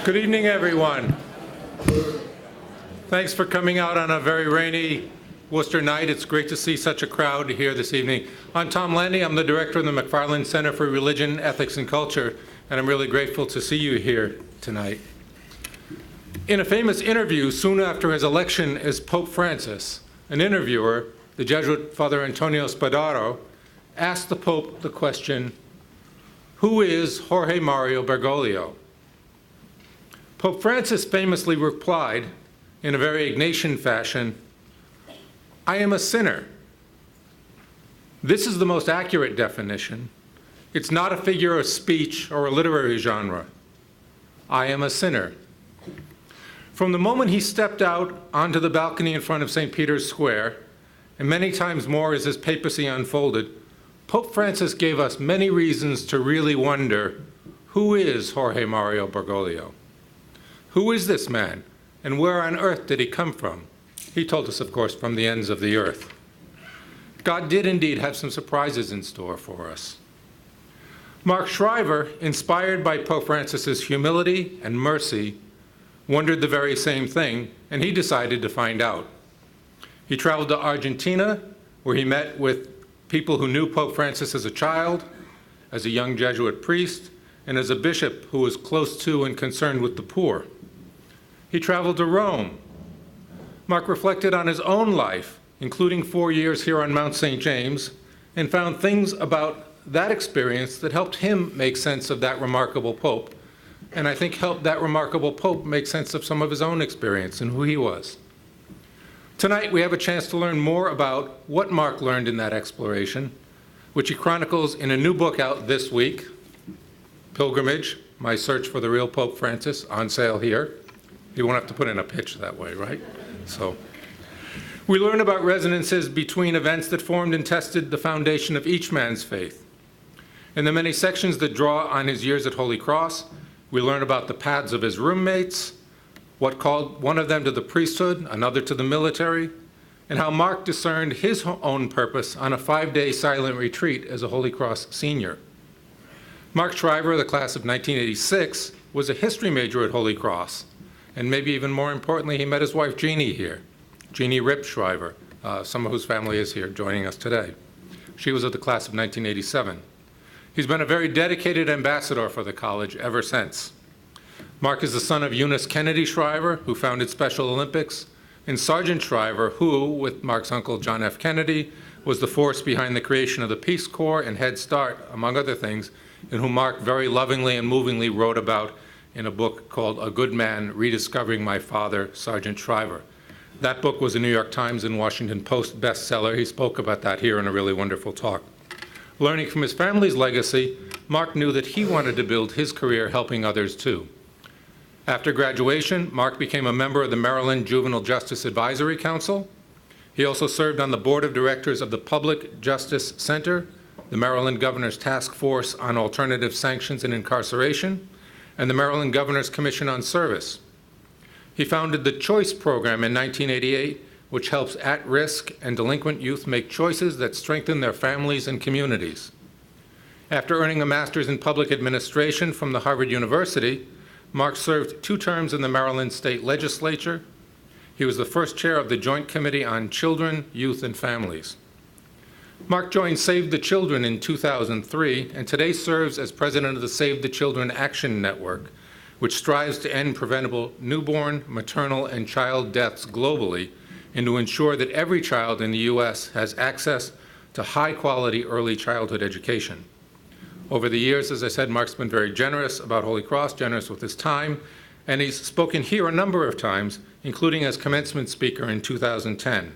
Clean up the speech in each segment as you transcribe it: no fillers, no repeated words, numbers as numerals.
Good evening, everyone. Thanks for coming out on a very rainy Worcester night. It's great to see such a crowd here this evening. I'm Tom Landy. I'm the director of the McFarland Center for Religion, Ethics, and Culture, and I'm really grateful to see you here tonight. In a famous interview soon after his election as Pope Francis, an interviewer, the Jesuit Father Antonio Spadaro, asked the Pope the question, "Who is Jorge Mario Bergoglio?" Pope Francis famously replied in a very Ignatian fashion, "I am a sinner." This is the most accurate definition. It's not a figure of speech or a literary genre. I am a sinner. From the moment he stepped out onto the balcony in front of St. Peter's Square, and many times more as his papacy unfolded, Pope Francis gave us many reasons to really wonder, who is Jorge Mario Bergoglio? Who is this man, and where on earth did he come from? He told us, of course, from the ends of the earth. God did indeed have some surprises in store for us. Mark Shriver, inspired by Pope Francis's humility and mercy, wondered the very same thing, and he decided to find out. He traveled to Argentina, where he met with people who knew Pope Francis as a child, as a young Jesuit priest, and as a bishop who was close to and concerned with the poor. He traveled to Rome. Mark reflected on his own life, including 4 years here on Mount St. James, and found things about that experience that helped him make sense of that remarkable Pope, and I think helped that remarkable Pope make sense of some of his own experience and who he was. Tonight, we have a chance to learn more about what Mark learned in that exploration, which he chronicles in a new book out this week, Pilgrimage, My Search for the Real Pope Francis, on sale here. You won't have to put in a pitch that way, right? So, we learn about resonances between events that formed and tested the foundation of each man's faith. In the many sections that draw on his years at Holy Cross, we learn about the paths of his roommates, what called one of them to the priesthood, another to the military, and how Mark discerned his own purpose on a 5-day silent retreat as a Holy Cross senior. Mark Shriver, the class of 1986, was a history major at Holy Cross, and maybe even more importantly, he met his wife Jeannie here, Jeannie Rip Shriver, some of whose family is here joining us today. She was of the class of 1987. He's been a very dedicated ambassador for the college ever since. Mark is the son of Eunice Kennedy Shriver, who founded Special Olympics, and Sargent Shriver, who, with Mark's uncle John F. Kennedy, was the force behind the creation of the Peace Corps and Head Start, among other things, and whom Mark very lovingly and movingly wrote about in a book called A Good Man, Rediscovering My Father, Sargent Shriver. That book was a New York Times and Washington Post bestseller. He spoke about that here in a really wonderful talk. Learning from his family's legacy, Mark knew that he wanted to build his career helping others too. After graduation, Mark became a member of the Maryland Juvenile Justice Advisory Council. He also served on the board of directors of the Public Justice Center, the Maryland Governor's Task Force on Alternative Sanctions and Incarceration, and the Maryland Governor's Commission on Service. He founded the Choice Program in 1988, which helps at-risk and delinquent youth make choices that strengthen their families and communities. After earning a master's in public administration from the Harvard University, Mark served 2 terms in the Maryland State Legislature. He was the first chair of the Joint Committee on Children, Youth, and Families. Mark joined Save the Children in 2003, and today serves as president of the Save the Children Action Network, which strives to end preventable newborn, maternal, and child deaths globally, and to ensure that every child in the U.S. has access to high-quality early childhood education. Over the years, as I said, Mark's been very generous about Holy Cross, generous with his time, and he's spoken here a number of times, including as commencement speaker in 2010.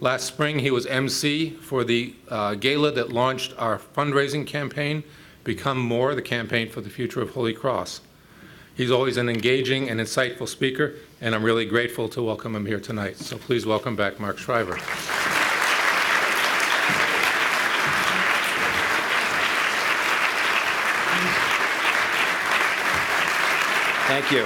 Last spring, he was MC for the gala that launched our fundraising campaign, Become More, the campaign for the future of Holy Cross. He's always an engaging and insightful speaker, and I'm really grateful to welcome him here tonight. So please welcome back Mark Shriver. Thank you.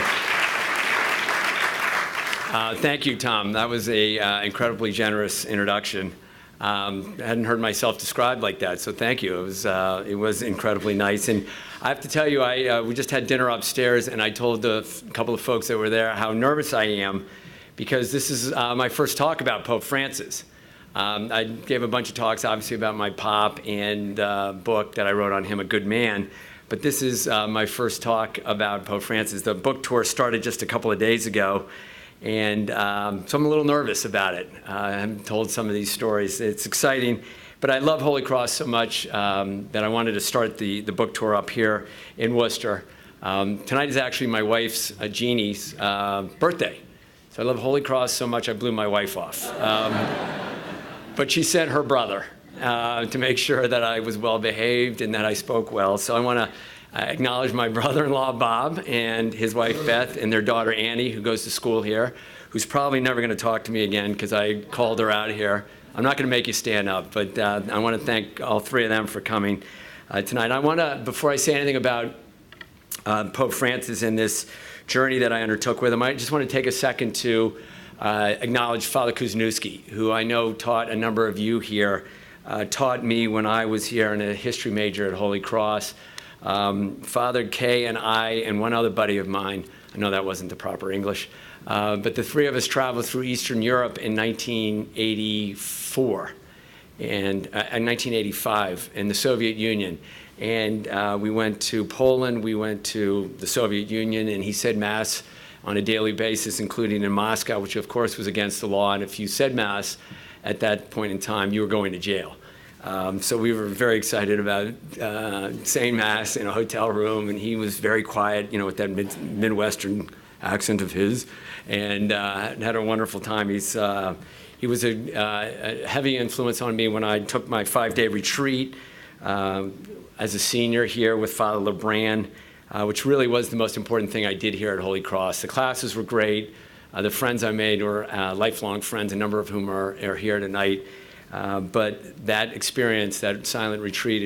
Thank you, Tom. That was an incredibly generous introduction. I hadn't heard myself described like that, so thank you. It was incredibly nice. And I have to tell you, we just had dinner upstairs, and I told a couple of folks that were there how nervous I am, because this is my first talk about Pope Francis. I gave a bunch of talks, obviously, about my pop and book that I wrote on him, A Good Man. But this is my first talk about Pope Francis. The book tour started just a couple of days ago, and so I'm a little nervous about it. I haven't told some of these stories. It's exciting, but I love Holy Cross so much that I wanted to start the book tour up here in Worcester. Tonight is actually my wife's, Jeannie's, birthday. So I love Holy Cross so much I blew my wife off. But she sent her brother to make sure that I was well behaved and that I spoke well. So I want to acknowledge my brother-in-law, Bob, and his wife, Beth, and their daughter, Annie, who goes to school here, who's probably never going to talk to me again because I called her out here. I'm not going to make you stand up, but I want to thank all three of them for coming tonight. I want to, before I say anything about Pope Francis and this journey that I undertook with him, I just want to take a second to acknowledge Father Kuzniewski, who I know taught a number of you here, taught me when I was here in a history major at Holy Cross. Father Kay and I and one other buddy of mine, I know that wasn't the proper English, but the three of us traveled through Eastern Europe in 1984 and 1985 in the Soviet Union. And we went to Poland, we went to the Soviet Union, and he said Mass on a daily basis, including in Moscow, which of course was against the law. And if you said Mass at that point in time, you were going to jail. So we were very excited about saying Mass in a hotel room, and he was very quiet, you know, with that Midwestern accent of his, and had a wonderful time. He was a heavy influence on me when I took my 5-day retreat as a senior here with Father LeBrand, which really was the most important thing I did here at Holy Cross. The classes were great. The friends I made were lifelong friends, a number of whom are here tonight. But that experience, that silent retreat,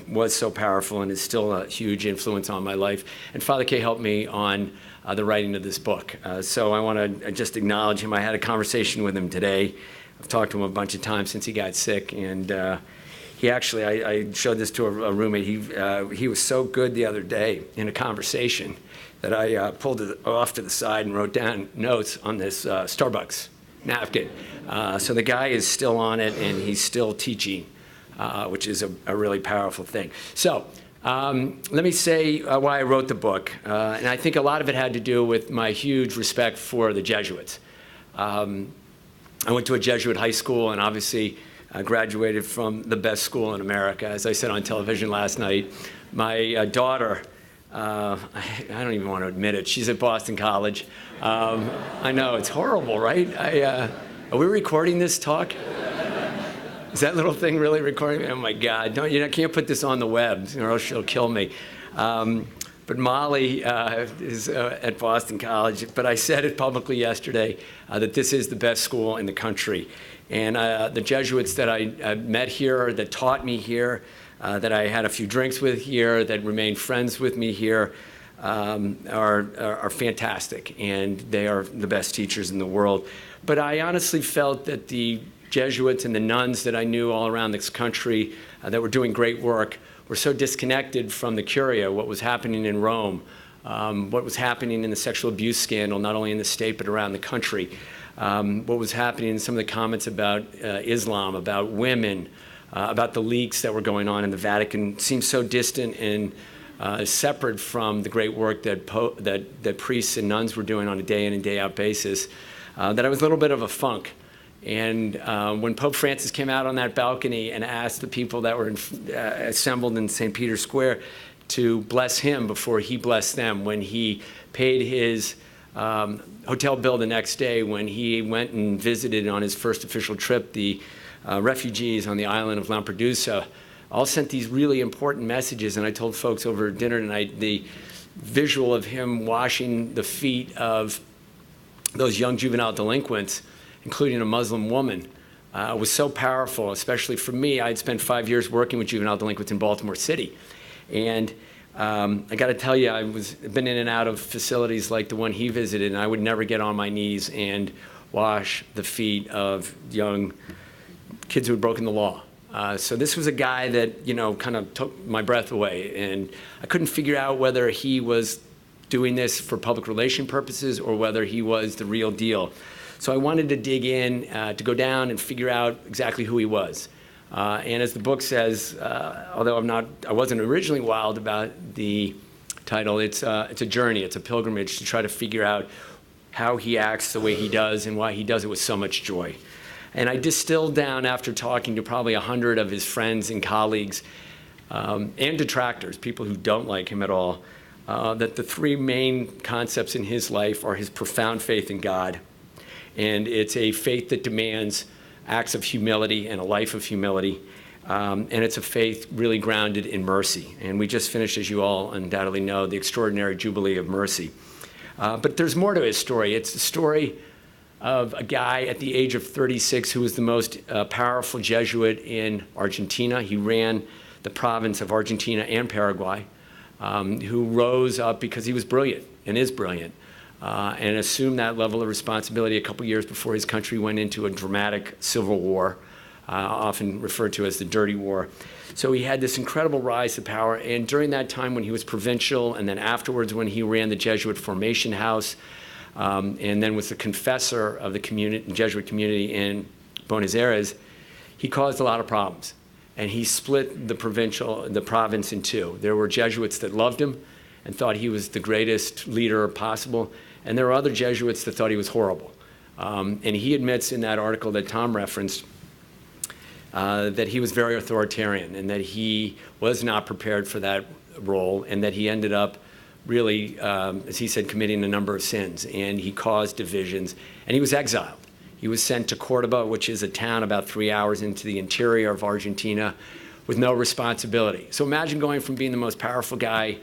was so powerful and is still a huge influence on my life. And Father Kay helped me on the writing of this book. So I want to just acknowledge him. I had a conversation with him today. I've talked to him a bunch of times since he got sick, and he actually, I showed this to a roommate. He was so good the other day in a conversation that I pulled it off to the side and wrote down notes on this Starbucks napkin. So the guy is still on it, and he's still teaching, which is a really powerful thing. So let me say why I wrote the book. And I think a lot of it had to do with my huge respect for the Jesuits. I went to a Jesuit high school, and obviously I graduated from the best school in America. As I said on television last night, my daughter, I don't even want to admit it, she's at Boston College. I know, it's horrible, right? Are we recording this talk? Is that little thing really recording? Oh my God, I can't put this on the web or else she'll kill me. But Molly is at Boston College, but I said it publicly yesterday that this is the best school in the country. And the Jesuits that I met here, that taught me here, that I had a few drinks with here, that remained friends with me here, are fantastic, and they are the best teachers in the world. But I honestly felt that the Jesuits and the nuns that I knew all around this country that were doing great work were so disconnected from the Curia, what was happening in Rome, what was happening in the sexual abuse scandal, not only in the state but around the country, what was happening in some of the comments about Islam, about women, about the leaks that were going on in the Vatican, seemed so distant and separate from the great work that priests and nuns were doing on a day in and day out basis, that I was a little bit of a funk. And when Pope Francis came out on that balcony and asked the people that were assembled in St. Peter's Square to bless him before he blessed them, when he paid his hotel bill the next day, when he went and visited on his first official trip the refugees on the island of Lampedusa, all sent these really important messages. And I told folks over dinner tonight, the visual of him washing the feet of those young juvenile delinquents, including a Muslim woman, was so powerful, especially for me. I'd spent 5 years working with juvenile delinquents in Baltimore City. And I got to tell you, I've been in and out of facilities like the one he visited, and I would never get on my knees and wash the feet of young kids who had broken the law. So this was a guy that, kind of took my breath away. And I couldn't figure out whether he was doing this for public relation purposes or whether he was the real deal. So I wanted to dig in, to go down and figure out exactly who he was. And as the book says, although I wasn't originally wild about the title, it's a journey, it's a pilgrimage to try to figure out how he acts the way he does and why he does it with so much joy. And I distilled down, after talking to probably 100 of his friends and colleagues, and detractors, people who don't like him at all, that the three main concepts in his life are his profound faith in God. And it's a faith that demands acts of humility and a life of humility. And it's a faith really grounded in mercy. And we just finished, as you all undoubtedly know, the extraordinary Jubilee of Mercy. But there's more to his story. It's the story of a guy at the age of 36 who was the most powerful Jesuit in Argentina. He ran the province of Argentina and Paraguay, who rose up because he was brilliant and is brilliant, and assumed that level of responsibility a couple years before his country went into a dramatic civil war, often referred to as the Dirty War. So he had this incredible rise to power, and during that time when he was provincial, and then afterwards when he ran the Jesuit Formation House, and then was the confessor of the Jesuit community in Buenos Aires, he caused a lot of problems. And he split the province in two. There were Jesuits that loved him and thought he was the greatest leader possible, and there were other Jesuits that thought he was horrible. And he admits in that article that Tom referenced that he was very authoritarian and that he was not prepared for that role, and that he ended up really, as he said, committing a number of sins, and he caused divisions, and he was exiled. He was sent to Cordoba, which is a town about 3 hours into the interior of Argentina, with no responsibility. So imagine going from being the most powerful guy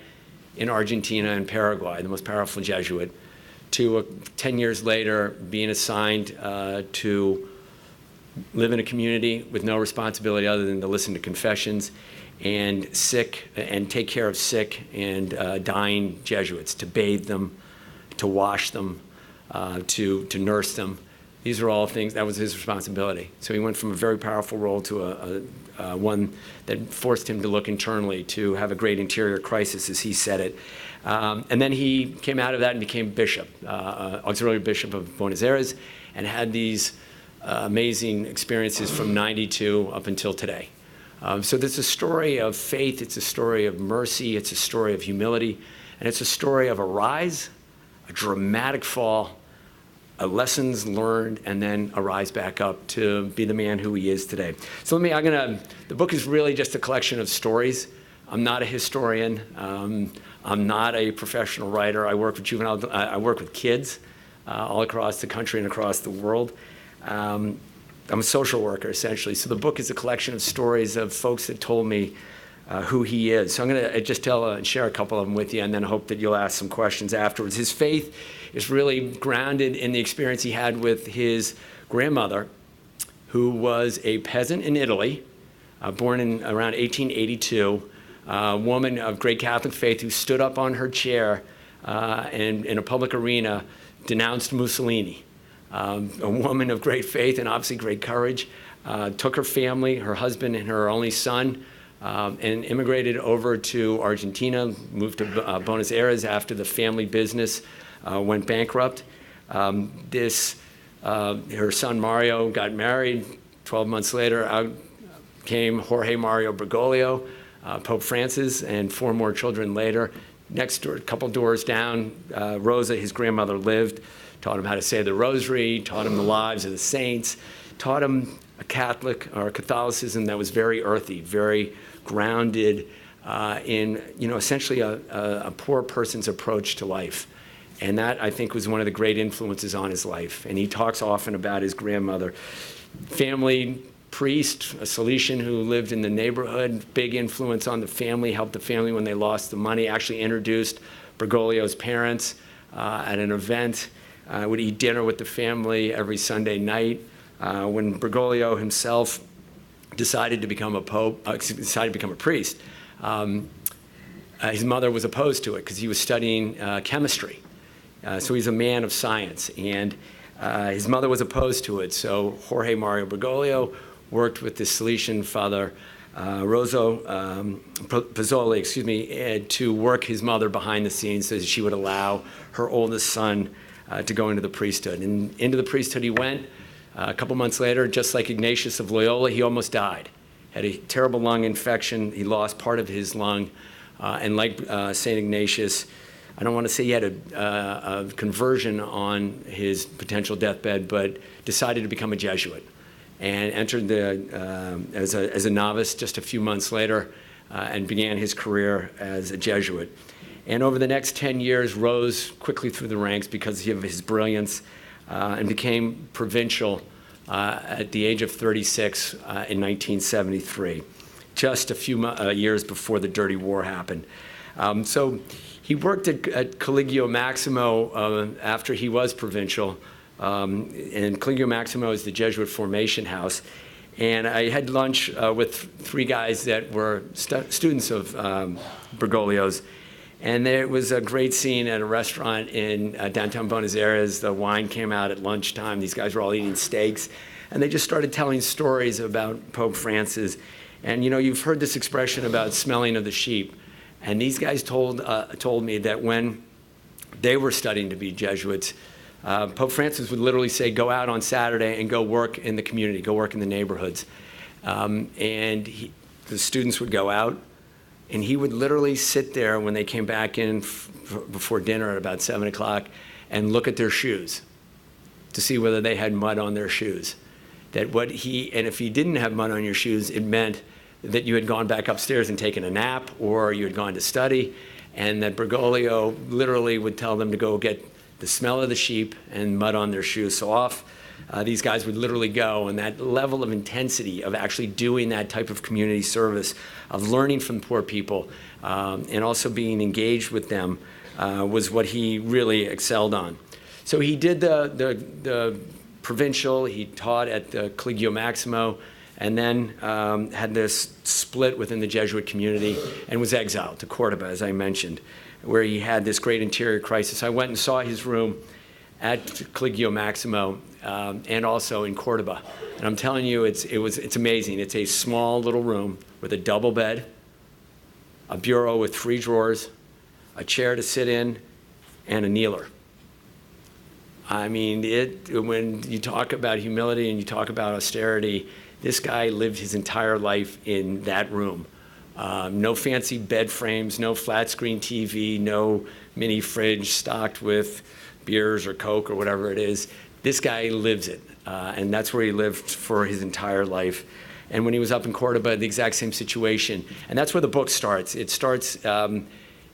in Argentina and Paraguay, the most powerful Jesuit, to 10 years later being assigned to live in a community with no responsibility other than to listen to confessions, and take care of sick and dying Jesuits, to bathe them, to wash them, to nurse them. These are all things, that was his responsibility. So he went from a very powerful role to one that forced him to look internally, to have a great interior crisis, as he said it. And then he came out of that and became bishop, auxiliary bishop of Buenos Aires, and had these amazing experiences from 92 up until today. So there's a story of faith, it's a story of mercy, it's a story of humility, and it's a story of a rise, a dramatic fall, lessons learned, and then a rise back up to be the man who he is today. So the book is really just a collection of stories. I'm not a historian. I'm not a professional writer. I work with I work with kids all across the country and across the world. I'm a social worker, essentially. So the book is a collection of stories of folks that told me who he is. So I'm going to just tell and share a couple of them with you, and then hope that you'll ask some questions afterwards. His faith is really grounded in the experience he had with his grandmother, who was a peasant in Italy, born in around 1882, a woman of great Catholic faith who stood up on her chair and in a public arena denounced Mussolini. A woman of great faith and obviously great courage, took her family, her husband and her only son, and immigrated over to Argentina, moved to Buenos Aires after the family business went bankrupt. Her son Mario got married. 12 months later, out came Jorge Mario Bergoglio, Pope Francis, and 4 more children later. Next door, a couple doors down, Rosa, his grandmother, lived. Taught him how to say the rosary, taught him the lives of the saints, taught him a Catholicism that was very earthy, very grounded in, essentially a poor person's approach to life. And that, I think, was one of the great influences on his life. And he talks often about his grandmother. Family priest, a Salesian who lived in the neighborhood, big influence on the family, helped the family when they lost the money, actually introduced Bergoglio's parents at an event. Would eat dinner with the family every Sunday night. When Bergoglio himself decided to become a priest, his mother was opposed to it because he was studying chemistry. So he's a man of science, and his mother was opposed to it. So Jorge Mario Bergoglio worked with the Salesian Father Pozzoli, to work his mother behind the scenes so that she would allow her oldest son to go into the priesthood. And into the priesthood he went. A couple months later, just like Ignatius of Loyola, he almost died. Had a terrible lung infection. He lost part of his lung. And like St. Ignatius, I don't want to say he had a conversion on his potential deathbed, but decided to become a Jesuit and entered as a novice just a few months later and began his career as a Jesuit. And over the next 10 years, rose quickly through the ranks because of his brilliance and became provincial at the age of 36 in 1973, just a few years before the Dirty War happened. So he worked at Collegio Maximo after he was provincial. And Collegio Maximo is the Jesuit formation house. And I had lunch with three guys that were students of Bergoglio's. And there was a great scene at a restaurant in downtown Buenos Aires. The wine came out at lunchtime. These guys were all eating steaks. And they just started telling stories about Pope Francis. And, you know, you've heard this expression about smelling of the sheep. And these guys told me that when they were studying to be Jesuits, Pope Francis would literally say, go out on Saturday and go work in the community, go work in the neighborhoods. The students would go out, and he would literally sit there when they came back in before dinner at about 7 o'clock and look at their shoes to see whether they had mud on their shoes. And if he didn't have mud on your shoes, it meant that you had gone back upstairs and taken a nap, or you had gone to study, and that Bergoglio literally would tell them to go get the smell of the sheep and mud on their shoes. So off these guys would literally go, and that level of intensity of actually doing that type of community service, of learning from poor people, and also being engaged with them was what he really excelled on. So he did the provincial, he taught at the Collegio Maximo, and then had this split within the Jesuit community and was exiled to Cordoba, as I mentioned, where he had this great interior crisis. I went and saw his room at Collegio Maximo and also in Cordoba. And I'm telling you, it's amazing. It's a small little room with a double bed, a bureau with 3 drawers, a chair to sit in, and a kneeler. I mean, when you talk about humility and you talk about austerity, this guy lived his entire life in that room. No fancy bed frames, no flat screen TV, no mini fridge stocked with beers or Coke or whatever it is. This guy lives it, and that's where he lived for his entire life. And when he was up in Cordoba, the exact same situation. And that's where the book starts. It starts,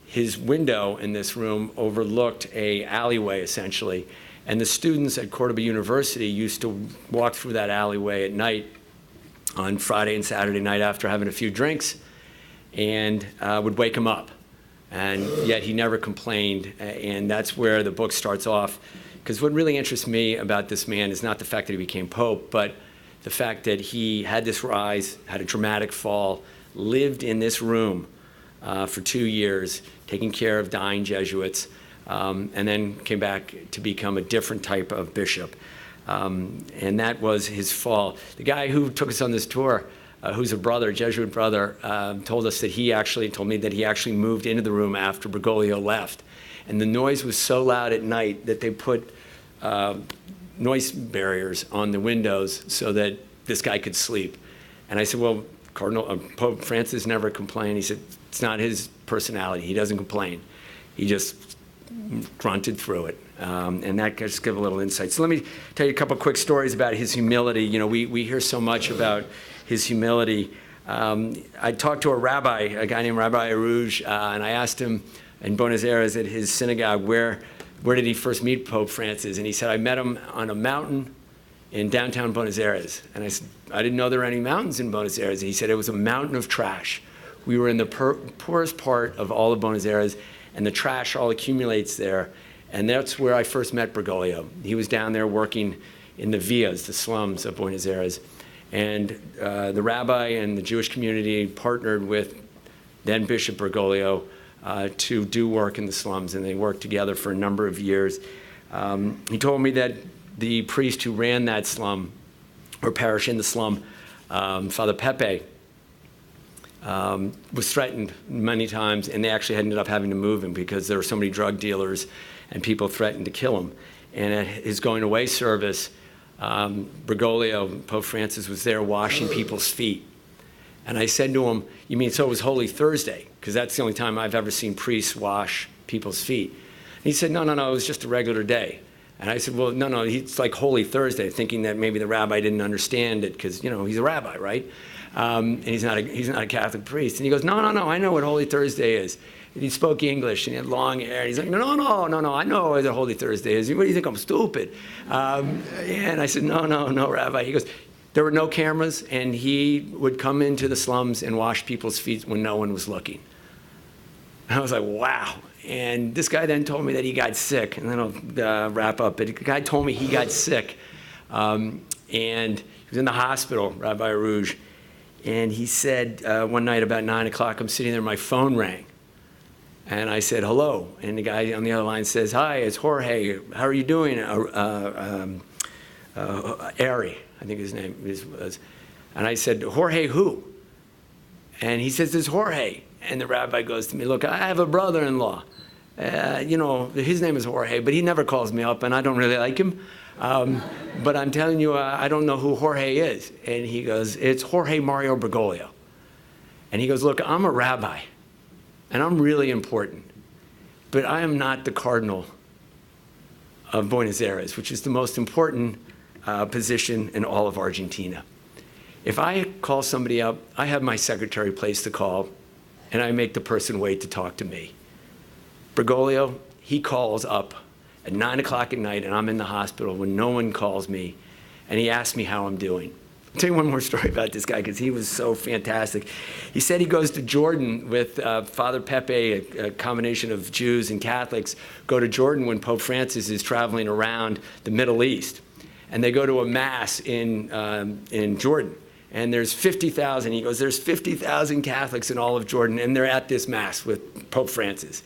his window in this room overlooked a alleyway, essentially. And the students at Cordoba University used to walk through that alleyway at night on Friday and Saturday night after having a few drinks, and would wake him up. And yet he never complained, and that's where the book starts off. Because what really interests me about this man is not the fact that he became Pope, but the fact that he had this rise, had a dramatic fall, lived in this room for 2 years, taking care of dying Jesuits, and then came back to become a different type of bishop. And that was his fall. The guy who took us on this tour, who's a brother, Jesuit brother, told me that he actually moved into the room after Bergoglio left. And the noise was so loud at night that they put noise barriers on the windows so that this guy could sleep. And I said, well, Pope Francis never complained. He said, it's not his personality. He doesn't complain. He just grunted through it. And that just gives a little insight. So let me tell you a couple quick stories about his humility. You know, we hear so much about his humility. I talked to a guy named Rabbi Arouge, and I asked him in Buenos Aires at his synagogue, where did he first meet Pope Francis? And he said, I met him on a mountain in downtown Buenos Aires. And I said, I didn't know there were any mountains in Buenos Aires. And he said, it was a mountain of trash. We were in the poorest part of all of Buenos Aires, and the trash all accumulates there. And that's where I first met Bergoglio. He was down there working in the villas, the slums of Buenos Aires. And the rabbi and the Jewish community partnered with then Bishop Bergoglio to do work in the slums, and they worked together for a number of years. He told me that the priest who ran that slum, or parish in the slum, Father Pepe was threatened many times, and they actually ended up having to move him because there were so many drug dealers and people threatened to kill him. And at his going away service, Bergoglio, Pope Francis, was there washing people's feet. And I said to him, "You mean so it was Holy Thursday?" Because that's the only time I've ever seen priests wash people's feet. And he said, no, it was just a regular day. And I said, well, no, it's like Holy Thursday, thinking that maybe the rabbi didn't understand it because, he's a rabbi, right? And he's not a Catholic priest. And he goes, no, I know what Holy Thursday is. And he spoke English, and he had long hair. And he's like, no, I know what Holy Thursday is. What do you think, I'm stupid? And I said, no, Rabbi. He goes, there were no cameras, and he would come into the slums and wash people's feet when no one was looking. And I was like, wow. And this guy then told me that he got sick, and then I'll wrap up. But the guy told me he got sick, and he was in the hospital, Rabbi Rouge. And he said one night about 9 o'clock, I'm sitting there, my phone rang. And I said, hello. And the guy on the other line says, hi, it's Jorge. How are you doing? Ari, I think his name was. And I said, Jorge who? And he says, it's Jorge. And the rabbi goes to me, look, I have a brother-in-law. His name is Jorge, but he never calls me up, and I don't really like him. But I'm telling you, I don't know who Jorge is. And he goes, it's Jorge Mario Bergoglio. And he goes, look, I'm a rabbi, and I'm really important, but I am not the cardinal of Buenos Aires, which is the most important position in all of Argentina. If I call somebody up, I have my secretary place the call, and I make the person wait to talk to me. Bergoglio, he calls up at 9 o'clock at night, and I'm in the hospital when no one calls me, and he asks me how I'm doing. I'll tell you one more story about this guy, because he was so fantastic. He said he goes to Jordan with Father Pepe, a combination of Jews and Catholics, go to Jordan when Pope Francis is traveling around the Middle East. And they go to a mass in Jordan. And there's 50,000, he goes, there's 50,000 Catholics in all of Jordan, and they're at this mass with Pope Francis.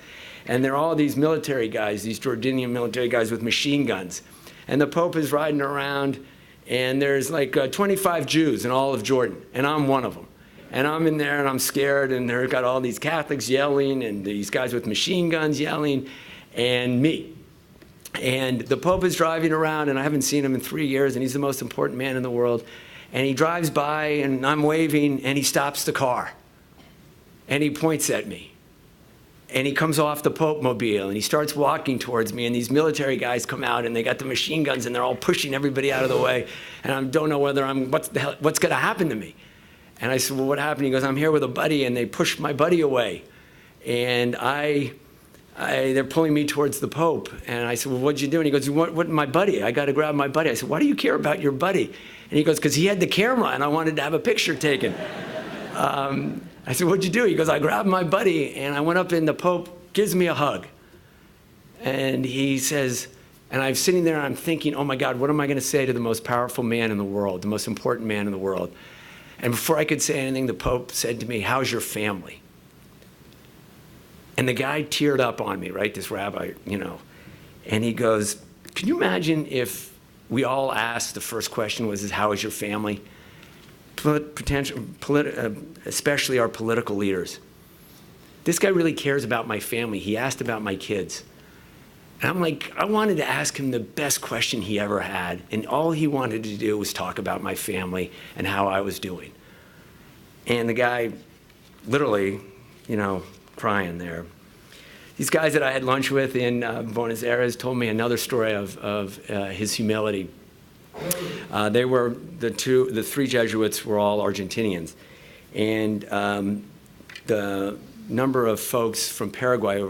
And they're all these military guys, these Jordanian military guys with machine guns. And the Pope is riding around, and there's like 25 Jews in all of Jordan, and I'm one of them. And I'm in there, and I'm scared, and they've got all these Catholics yelling, and these guys with machine guns yelling, and me. And the Pope is driving around, and I haven't seen him in 3 years, and he's the most important man in the world. And he drives by, and I'm waving, and he stops the car. And he points at me. And he comes off the Pope mobile, and he starts walking towards me, and these military guys come out, and they got the machine guns, and they're all pushing everybody out of the way. And I don't know whether what's going to happen to me? And I said, well, what happened? He goes, I'm here with a buddy, and they pushed my buddy away. And they're pulling me towards the Pope. And I said, well, what'd you do? And he goes, what my buddy? I got to grab my buddy. I said, why do you care about your buddy? And he goes, because he had the camera, and I wanted to have a picture taken. I said, what'd you do? He goes, I grabbed my buddy, and I went up, and the Pope gives me a hug. And he says, and I'm sitting there, and I'm thinking, oh, my God, what am I going to say to the most powerful man in the world, the most important man in the world? And before I could say anything, the Pope said to me, how's your family? And the guy teared up on me, right, this rabbi, and he goes, can you imagine if we all asked, the first question was, how is your family? Especially our political leaders. This guy really cares about my family. He asked about my kids. And I'm like, I wanted to ask him the best question he ever had, and all he wanted to do was talk about my family and how I was doing. And the guy, literally, crying there. These guys that I had lunch with in Buenos Aires told me another story of his humility. They were the three Jesuits were all Argentinians, and the number of folks from Paraguay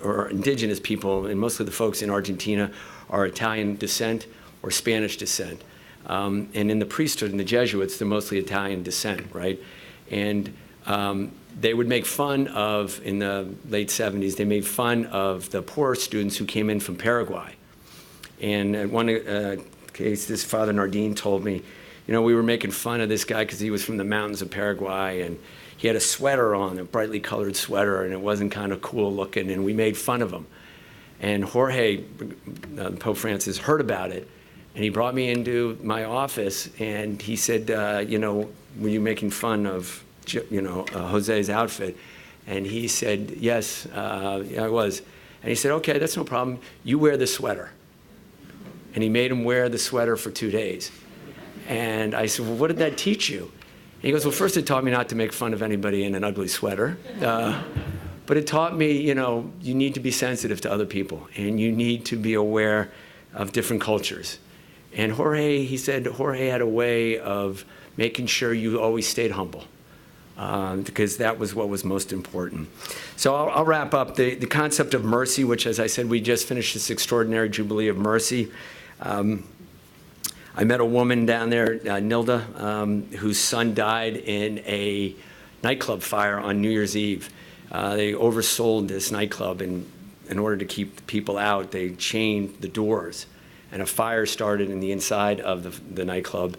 or indigenous people, and mostly the folks in Argentina, are Italian descent or Spanish descent. And in the priesthood, in the Jesuits, they're mostly Italian descent, right? And they would make fun of, in the late 70s, they made fun of the poor students who came in from Paraguay. And at one case, this Father Nardin told me, we were making fun of this guy because he was from the mountains of Paraguay, and he had a sweater on, a brightly colored sweater, and it wasn't kind of cool looking, and we made fun of him. And Jorge, Pope Francis, heard about it, And he brought me into my office, and he said, were you making fun of, Jose's outfit? And he said, yes, yeah, I was. And he said, okay, that's no problem. You wear the sweater. And he made him wear the sweater for 2 days. And I said, well, what did that teach you? And he goes, well, first it taught me not to make fun of anybody in an ugly sweater. But it taught me, you need to be sensitive to other people, and you need to be aware of different cultures. And he said Jorge had a way of making sure you always stayed humble, because that was what was most important. So I'll wrap up. The concept of mercy, which, as I said, we just finished this extraordinary Jubilee of Mercy. I met a woman down there, Nilda, whose son died in a nightclub fire on New Year's Eve. They oversold this nightclub, and in order to keep the people out, they chained the doors. And a fire started in the inside of the nightclub,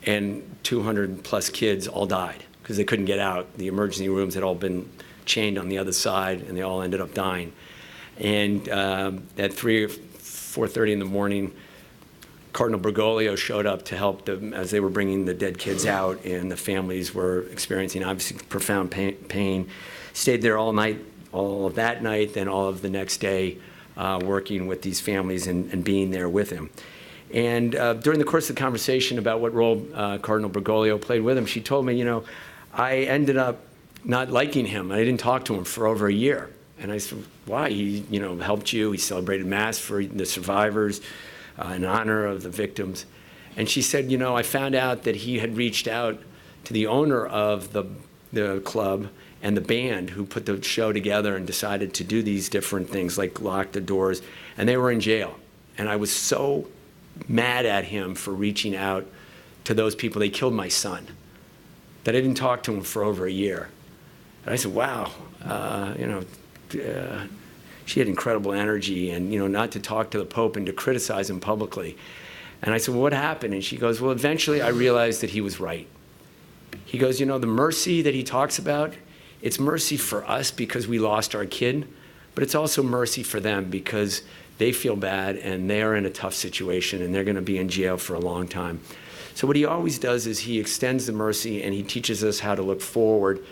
and 200 plus kids all died because they couldn't get out. The emergency rooms had all been chained on the other side, and they all ended up dying. And at 3 or 4:30 in the morning, Cardinal Bergoglio showed up to help them as they were bringing the dead kids out, and the families were experiencing obviously profound pain. Stayed there all night, all of that night, then all of the next day, working with these families and being there with him. And during the course of the conversation about what role Cardinal Bergoglio played with him, she told me, I ended up not liking him. I didn't talk to him for over a year. And I said, why? He, helped you. He celebrated Mass for the survivors in honor of the victims. And she said, I found out that he had reached out to the owner of the club and the band who put the show together and decided to do these different things, like lock the doors, and they were in jail. And I was so mad at him for reaching out to those people. They killed my son, that I didn't talk to him for over a year. And I said, wow, she had incredible energy, and not to talk to the Pope and to criticize him publicly. And I said, well, what happened? And she goes, well, eventually I realized that he was right. He goes, the mercy that he talks about, it's mercy for us because we lost our kid, but it's also mercy for them because they feel bad and they are in a tough situation and they're going to be in jail for a long time. So what he always does is he extends the mercy, and he teaches us how to look forward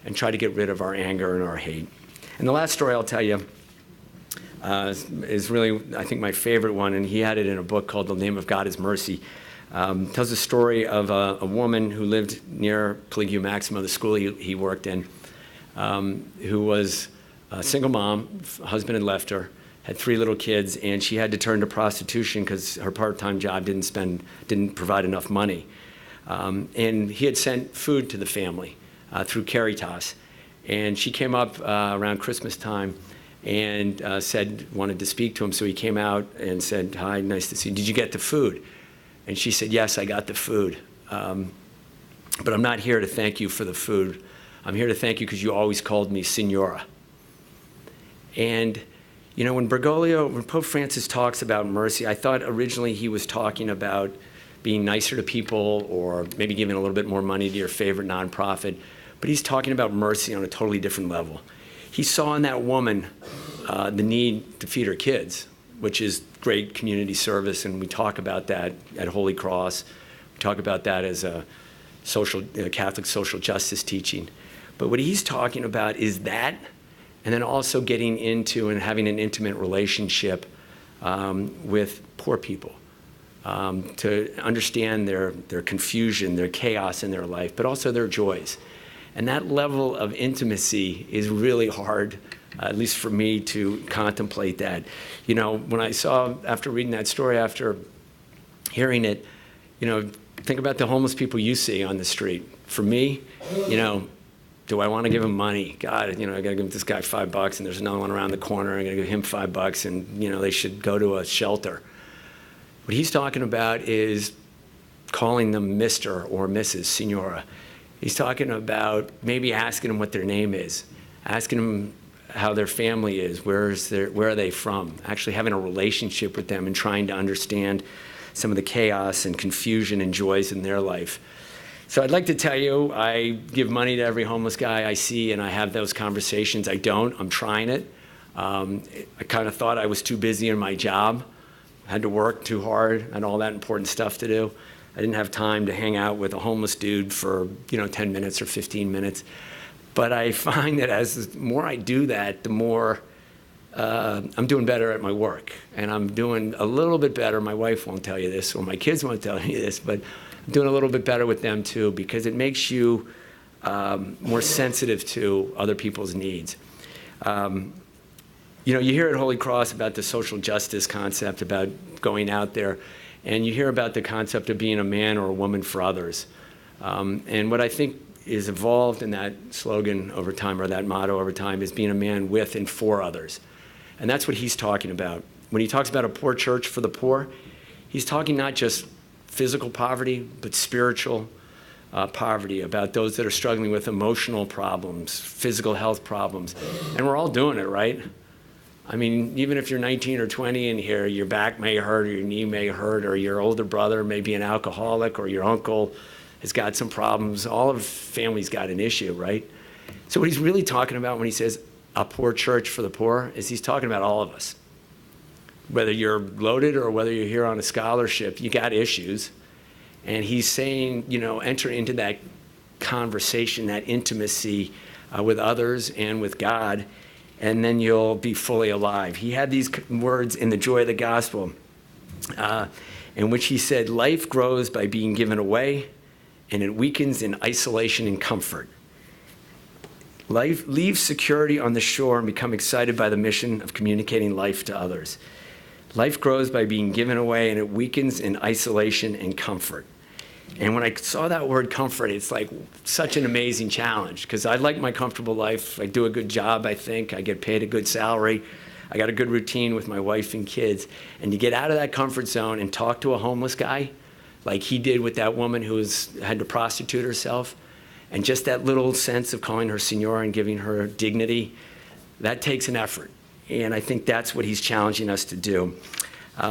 and try to get rid of our anger and our hate. And the last story I'll tell you is really, I think, my favorite one, and he had it in a book called The Name of God is Mercy. Tells the story of a woman who lived near Collegio Maximo, the school he worked in, who was a single mom. Husband had left her, had 3 little kids, and she had to turn to prostitution because her part-time job didn't provide enough money. And he had sent food to the family through Caritas. And she came up around Christmas time and wanted to speak to him. So he came out and said, hi, nice to see you. Did you get the food? And she said, yes, I got the food. But I'm not here to thank you for the food. I'm here to thank you because you always called me Signora. And, when Pope Francis talks about mercy, I thought originally he was talking about being nicer to people or maybe giving a little bit more money to your favorite nonprofit. But he's talking about mercy on a totally different level. He saw in that woman the need to feed her kids, which is great community service, and we talk about that at Holy Cross. We talk about that as a Catholic social justice teaching. But what he's talking about is that, and then also getting into and having an intimate relationship with poor people, to understand their confusion, their chaos in their life, but also their joys. And that level of intimacy is really hard, at least for me, to contemplate that. When I saw, after reading that story, after hearing it, think about the homeless people you see on the street. For me, do I want to give them money? God, I got to give this guy $5, and there's another one around the corner. I'm going to give him $5, and, they should go to a shelter. What he's talking about is calling them Mr. or Mrs. Signora. He's talking about maybe asking them what their name is, asking them how their family is, where are they from, actually having a relationship with them and trying to understand some of the chaos and confusion and joys in their life. So I'd like to tell you, I give money to every homeless guy I see, and I have those conversations. I don't. I'm trying it. I kind of thought I was too busy in my job, had to work too hard and all that important stuff to do. I didn't have time to hang out with a homeless dude for 10 minutes or 15 minutes. But I find that as the more I do that, the more I'm doing better at my work. And I'm doing a little bit better. My wife won't tell you this, or my kids won't tell you this, but I'm doing a little bit better with them too, because it makes you more sensitive to other people's needs. You hear at Holy Cross about the social justice concept, about going out there, and you hear about the concept of being a man or a woman for others. And what I think is evolved in that slogan over time, or that motto over time, is being a man with and for others. And that's what he's talking about. When he talks about a poor church for the poor, he's talking not just physical poverty, but spiritual poverty, about those that are struggling with emotional problems, physical health problems. And we're all doing it, right? I mean, even if you're 19 or 20 in here, your back may hurt, or your knee may hurt, or your older brother may be an alcoholic, or your uncle has got some problems. All of family's got an issue, right? So what he's really talking about when he says a poor church for the poor is he's talking about all of us. Whether you're loaded or whether you're here on a scholarship, you got issues. And he's saying, enter into that conversation, that intimacy with others and with God, and then you'll be fully alive. He had these words in The Joy of the Gospel, in which he said, life grows by being given away, and it weakens in isolation and comfort. Life leaves security on the shore and become excited by the mission of communicating life to others. Life grows by being given away, and it weakens in isolation and comfort. And when I saw that word comfort, it's like such an amazing challenge, because I like my comfortable life. I do a good job, I think. I get paid a good salary. I got a good routine with my wife and kids. And to get out of that comfort zone and talk to a homeless guy, like he did with that woman who had to prostitute herself, and just that little sense of calling her Senora and giving her dignity, that takes an effort. And I think that's what he's challenging us to do.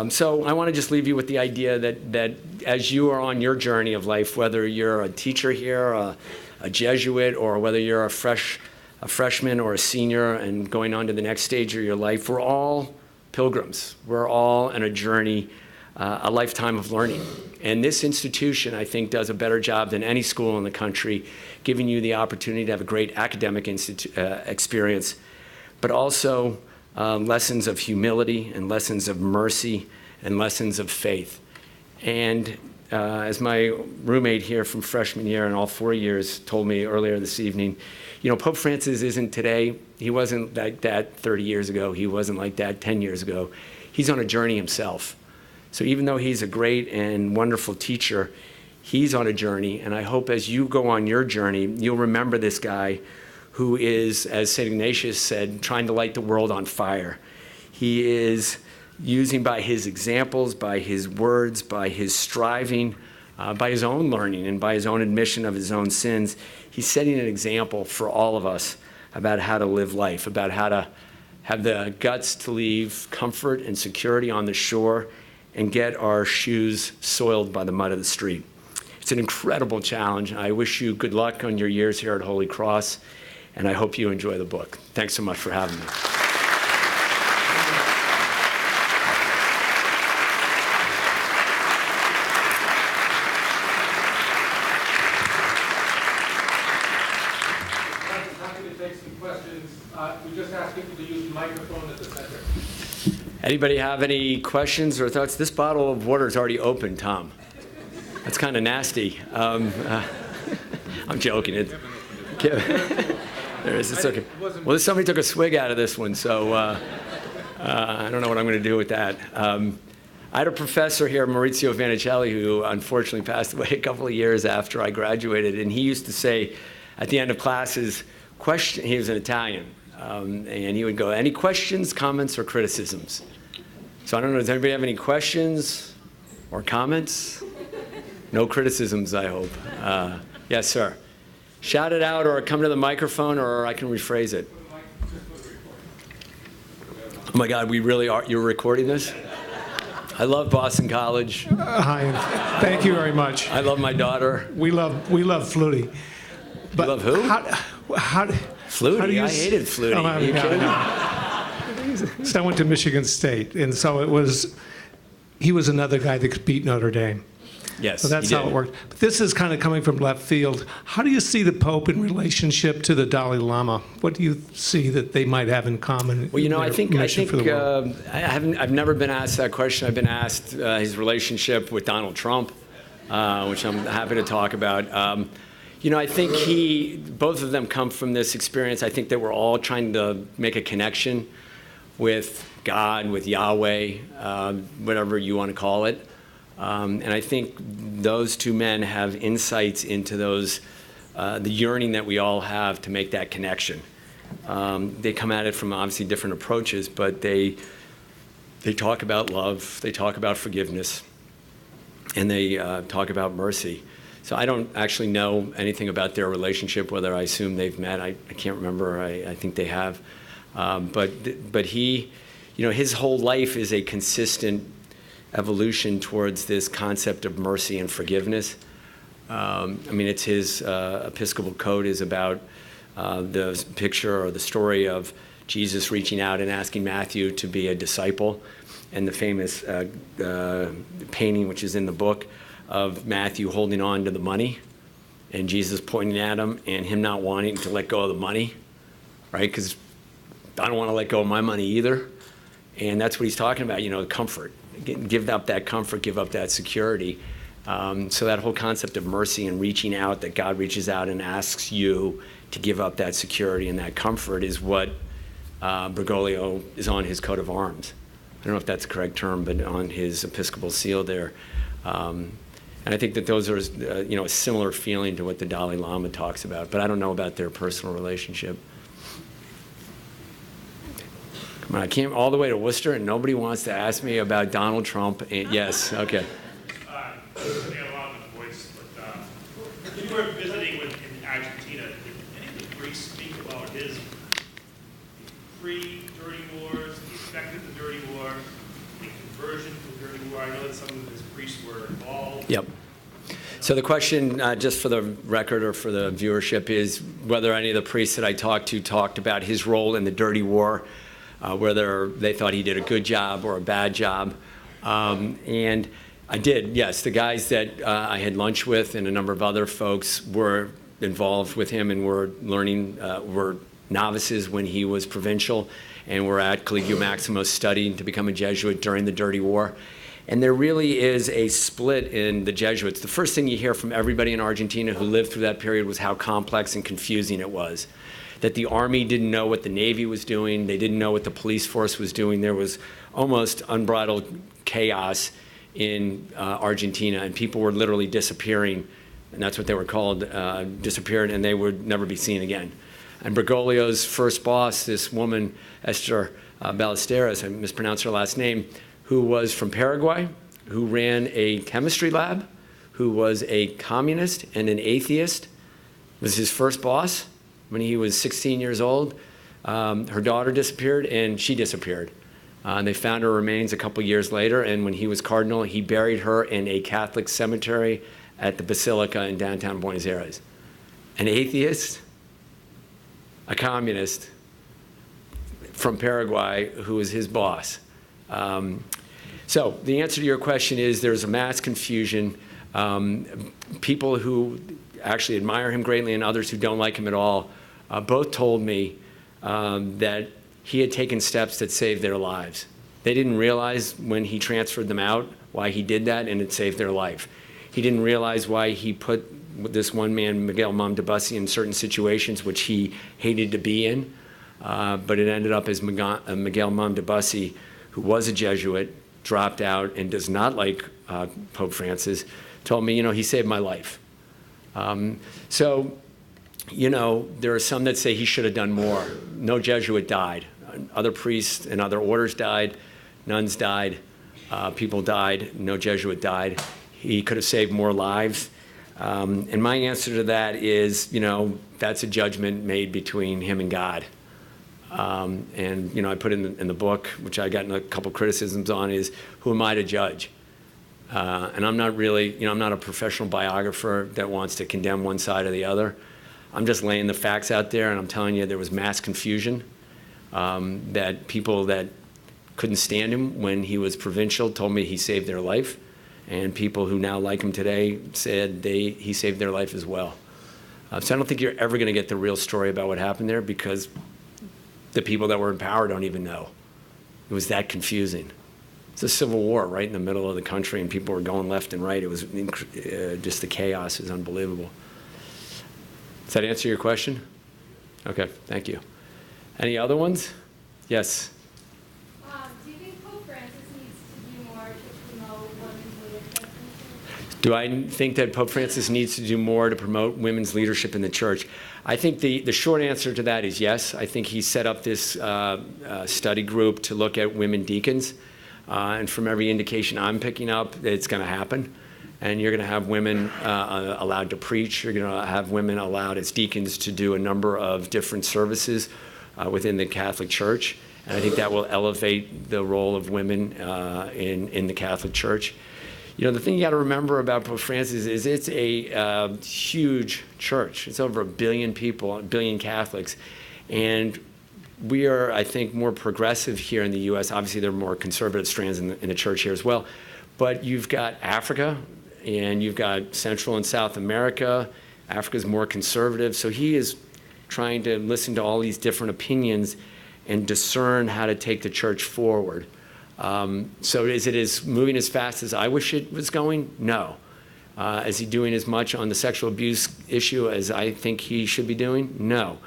So I want to just leave you with the idea that as you are on your journey of life, whether you're a teacher here, a Jesuit, or whether you're a freshman or a senior and going on to the next stage of your life, we're all pilgrims. We're all on a journey, a lifetime of learning. And this institution, I think, does a better job than any school in the country, giving you the opportunity to have a great academic experience, but also lessons of humility and lessons of mercy and lessons of faith. And as my roommate here from freshman year and all 4 years told me earlier this evening, Pope Francis isn't today. He wasn't like that 30 years ago. He wasn't like that 10 years ago. He's on a journey himself. So even though he's a great and wonderful teacher, he's on a journey. And I hope as you go on your journey, you'll remember this guy who is, as St. Ignatius said, trying to light the world on fire. He is using by his examples, by his words, by his striving, by his own learning, and by his own admission of his own sins. He's setting an example for all of us about how to live life, about how to have the guts to leave comfort and security on the shore and get our shoes soiled by the mud of the street. It's an incredible challenge. I wish you good luck on your years here at Holy Cross, and I hope you enjoy the book. Thanks so much for having me. Happy to take some questions. We just ask people to use the microphone at the center. Anybody have any questions or thoughts? This bottle of water is already open, Tom. That's kind of nasty. I'm joking. There is. It's okay. Well, somebody took a swig out of this one, so I don't know what I'm going to do with that. I had a professor here, Maurizio Vanicelli, who unfortunately passed away a couple of years after I graduated, and he used to say at the end of classes, he was an Italian, and he would go, any questions, comments, or criticisms? So I don't know, does anybody have any questions or comments? No criticisms, I hope. Yes, sir. Shout it out or come to the microphone, or I can rephrase it. Oh my God, we really are, you're recording this? I love Boston College. Hi, thank you very much. I love my daughter. We love Flutie. You love who? How Flutie? do you I hated Flutie. Oh, Are you kidding? no. So I went to Michigan State, and so it was he was another guy that beat Notre Dame. Yes, So that's he how did. it worked. But this is kind of coming from left field. How do you see the Pope in relationship to the Dalai Lama? What do you see that they might have in common? Well, in I their think mission for the world? I've never been asked that question. I've been asked his relationship with Donald Trump, which I'm happy to talk about. I think both of them come from this experience. I think that we're all trying to make a connection with God, with Yahweh, whatever you want to call it. And I think those two men have insights into the yearning that we all have to make that connection. They come at it from obviously different approaches, but they talk about love, they talk about forgiveness, and they talk about mercy. So I don't actually know anything about their relationship, whether I assume they've met. I can't remember. I think they have. But he, his whole life is a consistent evolution towards this concept of mercy and forgiveness. It's his Episcopal code is about the picture or the story of Jesus reaching out and asking Matthew to be a disciple, and the famous painting, which is in the book, of Matthew holding on to the money and Jesus pointing at him and him not wanting to let go of the money, right? Because I don't want to let go of my money either. And that's what he's talking about, comfort. Give up that comfort, give up that security. So that whole concept of mercy and reaching out, that God reaches out and asks you to give up that security and that comfort, is what Bergoglio is on his coat of arms. I don't know if that's the correct term, but on his Episcopal seal there. And I think that those are, a similar feeling to what the Dalai Lama talks about, but I don't know about their personal relationship. Come on, I came all the way to Worcester, and nobody wants to ask me about Donald Trump. Yes, okay. I got a lot of voice, but when you were visiting in Argentina, did any of the priests speak about his pre-Dirty Wars, the effect of the Dirty War, the conversion to the Dirty War? I know that some of his priests were involved. Yep. So the question, just for the record or for the viewership, is whether any of the priests that I talked to talked about his role in the Dirty War, whether they thought he did a good job or a bad job. And I did, yes. The guys that I had lunch with and a number of other folks were involved with him and were learning, were novices when he was provincial, and were at Collegio Maximo studying to become a Jesuit during the Dirty War. And there really is a split in the Jesuits. The first thing you hear from everybody in Argentina who lived through that period was how complex and confusing it was. That the army didn't know what the Navy was doing. They didn't know what the police force was doing. There was almost unbridled chaos in Argentina, and people were literally disappearing, and that's what they were called, disappeared, and they would never be seen again. And Bergoglio's first boss, this woman, Esther Ballesteros, I mispronounced her last name, who was from Paraguay, who ran a chemistry lab, who was a communist and an atheist, was his first boss when he was 16 years old. Her daughter disappeared, and she disappeared. And they found her remains a couple years later, and when he was cardinal, he buried her in a Catholic cemetery at the Basilica in downtown Buenos Aires. An atheist, a communist from Paraguay, who was his boss. So the answer to your question is there's a mass confusion. People who actually admire him greatly and others who don't like him at all both told me that he had taken steps that saved their lives. They didn't realize when he transferred them out why he did that, and it saved their life. He didn't realize why he put this one man, Miguel Mamdebasi, in certain situations which he hated to be in, but it ended up as Miguel Mamdebasi, who was a Jesuit, dropped out and does not like Pope Francis, told me, he saved my life. So, there are some that say he should have done more. No Jesuit died. Other priests and other orders died. Nuns died. People died. No Jesuit died. He could have saved more lives. And my answer to that is, that's a judgment made between him and God. And I put in the book, which I got in a couple criticisms on, is who am I to judge? And I'm not really, I'm not a professional biographer that wants to condemn one side or the other. I'm just laying the facts out there, and I'm telling you there was mass confusion, that people that couldn't stand him when he was provincial, told me he saved their life. And people who now like him today said he saved their life as well. So I don't think you're ever going to get the real story about what happened there, because the people that were in power don't even know. It was that confusing. It's a civil war right in the middle of the country, and people were going left and right. It was just the chaos is unbelievable. Does that answer your question? Okay, thank you. Any other ones? Yes. Do you think Pope Francis needs to do more to promote women's leadership? Do I think that Pope Francis needs to do more to promote women's leadership in the church? I think the short answer to that is yes. I think he set up this study group to look at women deacons. And from every indication I'm picking up, it's going to happen. And you're going to have women allowed to preach. You're going to have women allowed as deacons to do a number of different services within the Catholic Church. And I think that will elevate the role of women in the Catholic Church. You know, the thing you got to remember about Pope Francis is it's a huge church. It's over 1 billion people, 1 billion Catholics. And we are, I think, more progressive here in the U.S. Obviously, there are more conservative strands in the church here as well. But you've got Africa, and you've got Central and South America. Africa's more conservative. So he is trying to listen to all these different opinions and discern how to take the church forward. So is it moving as fast as I wish it was going? No. Is he doing as much on the sexual abuse issue as I think he should be doing? No.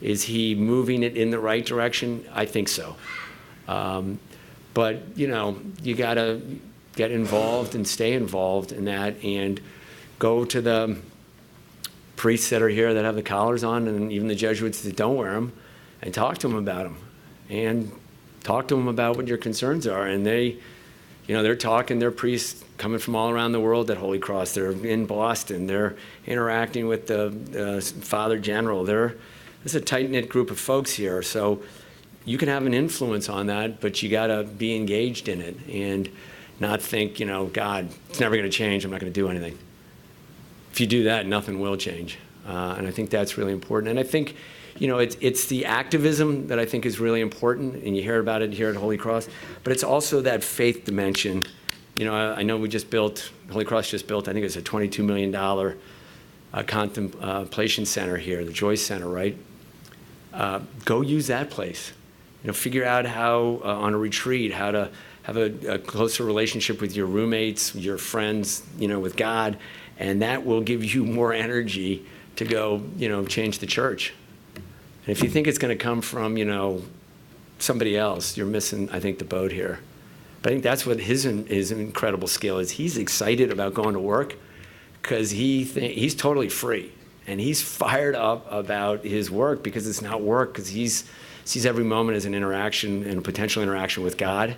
Is he moving it in the right direction? I think so. But, you know, you got to get involved and stay involved in that, and go to the priests that are here that have the collars on, and even the Jesuits that don't wear them, and talk to them about them, and talk to them about what your concerns are. And they, you know, they're talking, they're priests coming from all around the world at Holy Cross. They're in Boston. They're interacting with the Father General. There's a tight-knit group of folks here. So you can have an influence on that, but you got to be engaged in it and not think, you know, God, it's never going to change. I'm not going to do anything. If you do that, nothing will change. And I think that's really important. And I think, you know, it's the activism that I think is really important, and you hear about it here at Holy Cross, but it's also that faith dimension. You know, I know Holy Cross just built, I think it's a $22 million contemplation center here, the Joyce Center, right? Go use that place. You know, figure out how, on a retreat, how to have a closer relationship with your roommates, your friends, you know, with God, and that will give you more energy to go, you know, change the church. And if you think it's going to come from, you know, somebody else, you're missing, I think, the boat here. But I think that's what his incredible skill is. He's excited about going to work because he's totally free, and he's fired up about his work because it's not work, because he sees every moment as an interaction and a potential interaction with God.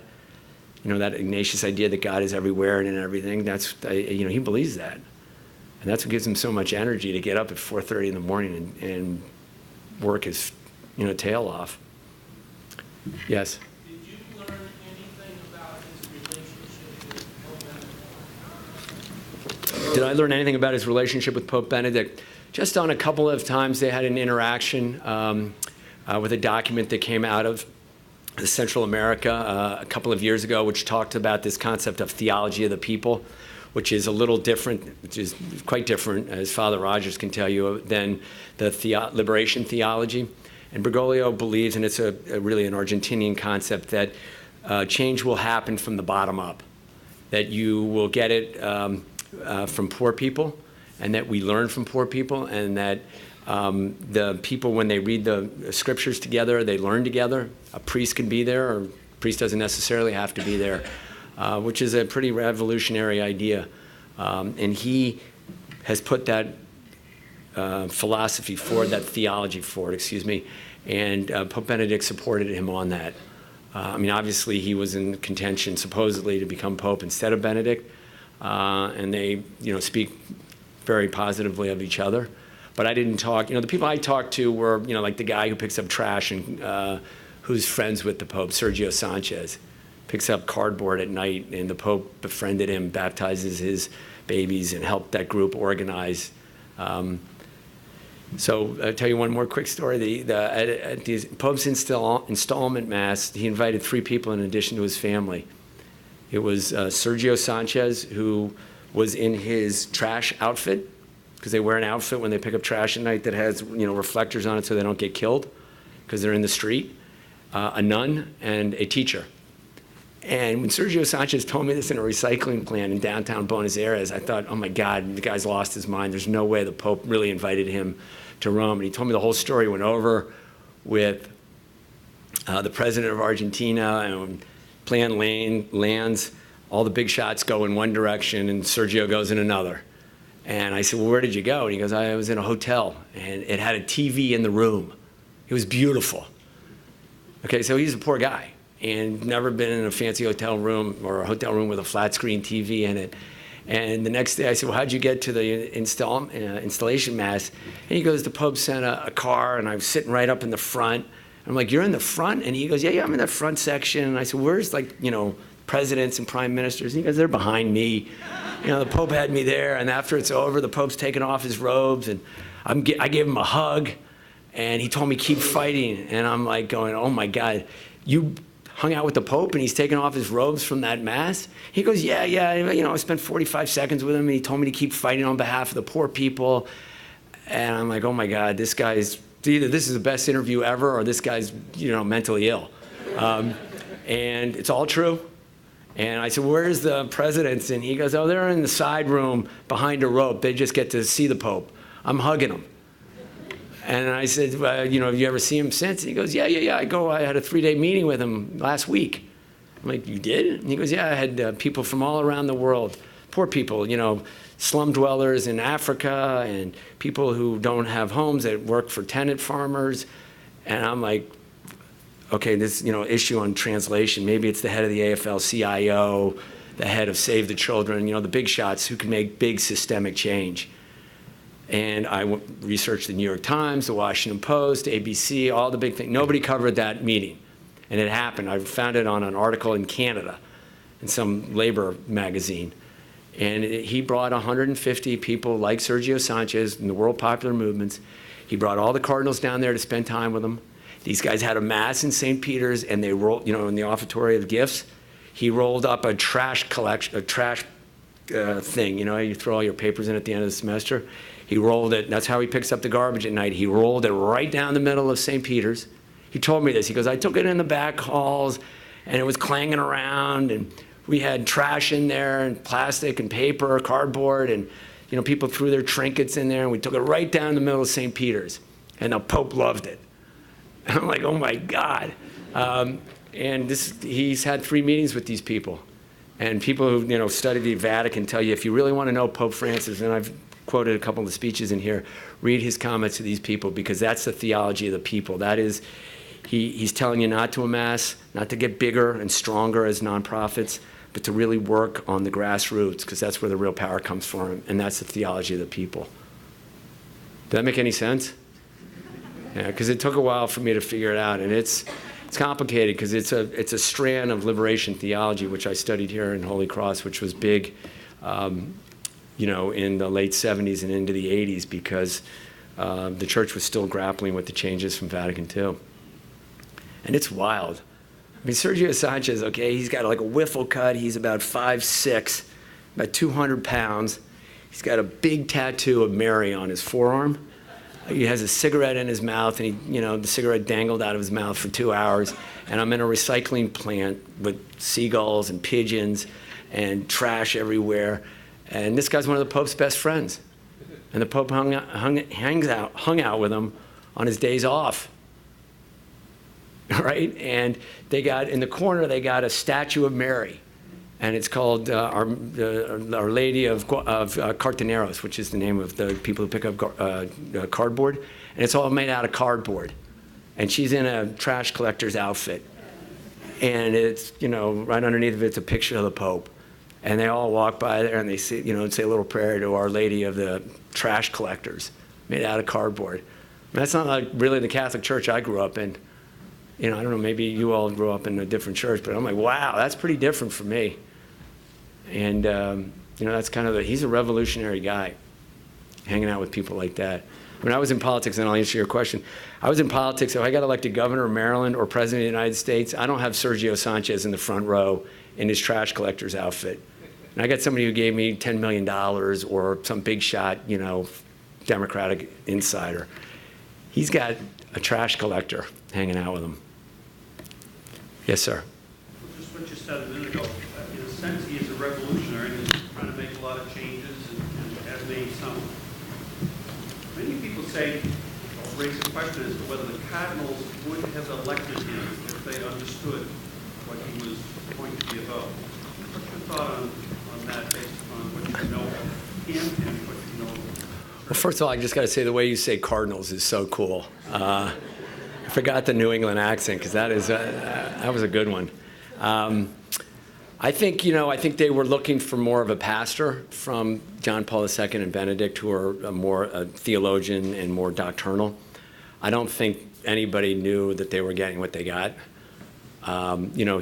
You know, that Ignatius idea that God is everywhere and in everything, you know, he believes that. And that's what gives him so much energy to get up at 4:30 in the morning and work his, you know, tail off. Yes? Did you learn anything about his relationship with Pope Benedict? Did I learn anything about his relationship with Pope Benedict? Just on a couple of times they had an interaction with a document that came out of Central America a couple of years ago, which talked about this concept of theology of the people, which is a little different, which is quite different, as Father Rogers can tell you, than the liberation theology. And Bergoglio believes, and it's really an Argentinian concept, that change will happen from the bottom up, that you will get it from poor people, and that we learn from poor people, and that the people, when they read the scriptures together, they learn together. A priest can be there, or a priest doesn't necessarily have to be there, which is a pretty revolutionary idea. And he has put that philosophy forward, that theology forward, and Pope Benedict supported him on that. I mean, obviously he was in contention, supposedly, to become Pope instead of Benedict, and they, you know, speak very positively of each other. But I didn't talk, you know, the people I talked to were, you know, like the guy who picks up trash and who's friends with the Pope, Sergio Sanchez, picks up cardboard at night, and the Pope befriended him, baptizes his babies, and helped that group organize. So I'll tell you one more quick story. At the Pope's installment mass, he invited 3 people in addition to his family. It was Sergio Sanchez, who was in his trash outfit, because they wear an outfit when they pick up trash at night that has reflectors on it so they don't get killed because they're in the street, a nun, and a teacher. And when Sergio Sanchez told me this in a recycling plant in downtown Buenos Aires, I thought, oh my God, the guy's lost his mind. There's no way the Pope really invited him to Rome. And he told me the whole story. Went over with the president of Argentina, and plan lands. All the big shots go in one direction, and Sergio goes in another. And I said, well, where did you go? And he goes, I was in a hotel, and it had a TV in the room. It was beautiful. Okay, so he's a poor guy, and never been in a fancy hotel room or a hotel room with a flat screen TV in it. And the next day I said, well, how'd you get to the installation mass? And he goes, the Pope sent a car, and I was sitting right up in the front. I'm like, you're in the front? And he goes, yeah, I'm in the front section. And I said, where's presidents and prime ministers? And he goes, they're behind me. The Pope had me there, and after it's over, the Pope's taking off his robes, and I gave him a hug, and he told me, keep fighting. And I'm like going, oh my God, you hung out with the Pope and he's taking off his robes from that mass? He goes, yeah, I spent 45 seconds with him, and he told me to keep fighting on behalf of the poor people. And I'm like, oh my God, this either this is the best interview ever, or this guy's, mentally ill. And it's all true. And I said, where's the presidents? And he goes, oh, they're in the side room behind a rope. They just get to see the Pope. I'm hugging them. And I said, have you ever seen him since? And he goes, yeah. I had a 3-day meeting with him last week. I'm like, you did? And he goes, yeah, I had people from all around the world, poor people, slum dwellers in Africa, and people who don't have homes that work for tenant farmers. And I'm like, okay, this issue on translation, maybe it's the head of the AFL-CIO, the head of Save the Children, the big shots who can make big systemic change. And I researched the New York Times, the Washington Post, ABC, all the big things. Nobody covered that meeting. And it happened. I found it on an article in Canada, in some labor magazine. And he brought 150 people like Sergio Sanchez in the world popular movements. He brought all the cardinals down there to spend time with him. These guys had a mass in St. Peter's, and they rolled, in the offertory of gifts. He rolled up a trash collection, thing. You throw all your papers in at the end of the semester. He rolled it. That's how he picks up the garbage at night. He rolled it right down the middle of St. Peter's. He told me this. He goes, I took it in the back halls, and it was clanging around, and we had trash in there, and plastic and paper, cardboard, and people threw their trinkets in there, and we took it right down the middle of St. Peter's. And the Pope loved it. And I'm like, oh my God. And he's had 3 meetings with these people. And people who study the Vatican tell you, if you really want to know Pope Francis, and I've quoted a couple of the speeches in here, read his comments to these people, because that's the theology of the people. That is, he's telling you not to amass, not to get bigger and stronger as nonprofits, but to really work on the grassroots, because that's where the real power comes from, and that's the theology of the people. Does that make any sense? Yeah, because it took a while for me to figure it out, and it's complicated because it's a strand of liberation theology, which I studied here in Holy Cross, which was big, in the late 70s and into the 80s, because the church was still grappling with the changes from Vatican II. And it's wild. I mean, Sergio Sanchez, okay, he's got like a wiffle cut. He's about 5'6", about 200 pounds. He's got a big tattoo of Mary on his forearm. He has a cigarette in his mouth, and the cigarette dangled out of his mouth for 2 hours. And I'm in a recycling plant with seagulls and pigeons and trash everywhere. And this guy's one of the Pope's best friends. And the Pope hung out with him on his days off. Right? And in the corner, they got a statue of Mary. And it's called Our Lady of Cartoneros, which is the name of the people who pick up cardboard. And it's all made out of cardboard. And she's in a trash collector's outfit. And it's, right underneath of it's a picture of the Pope. And they all walk by there and they say, say a little prayer to Our Lady of the Trash Collectors, made out of cardboard. And that's not like really the Catholic Church I grew up in. I don't know, maybe you all grew up in a different church, but I'm like, wow, that's pretty different for me. And, that's kind of he's a revolutionary guy, hanging out with people like that. When I was in politics, and I'll answer your question, I was in politics, if I got elected governor of Maryland or president of the United States, I don't have Sergio Sanchez in the front row in his trash collector's outfit. And I got somebody who gave me $10 million or some big shot, Democratic insider. He's got a trash collector hanging out with him. Yes, sir. Just what you said a minute ago, in a sense, he is a revolutionary and is trying to make a lot of changes and has made some. Many people say, or raise the question as to whether the Cardinals would have elected him if they understood what he was going to be about. What's your thought on that based on what you know of him and what you know of him? Well, first of all, I just got to say the way you say Cardinals is so cool. I forgot the New England accent because that was a good one. I think they were looking for more of a pastor from John Paul II and Benedict, who are more a theologian and more doctrinal. I don't think anybody knew that they were getting what they got.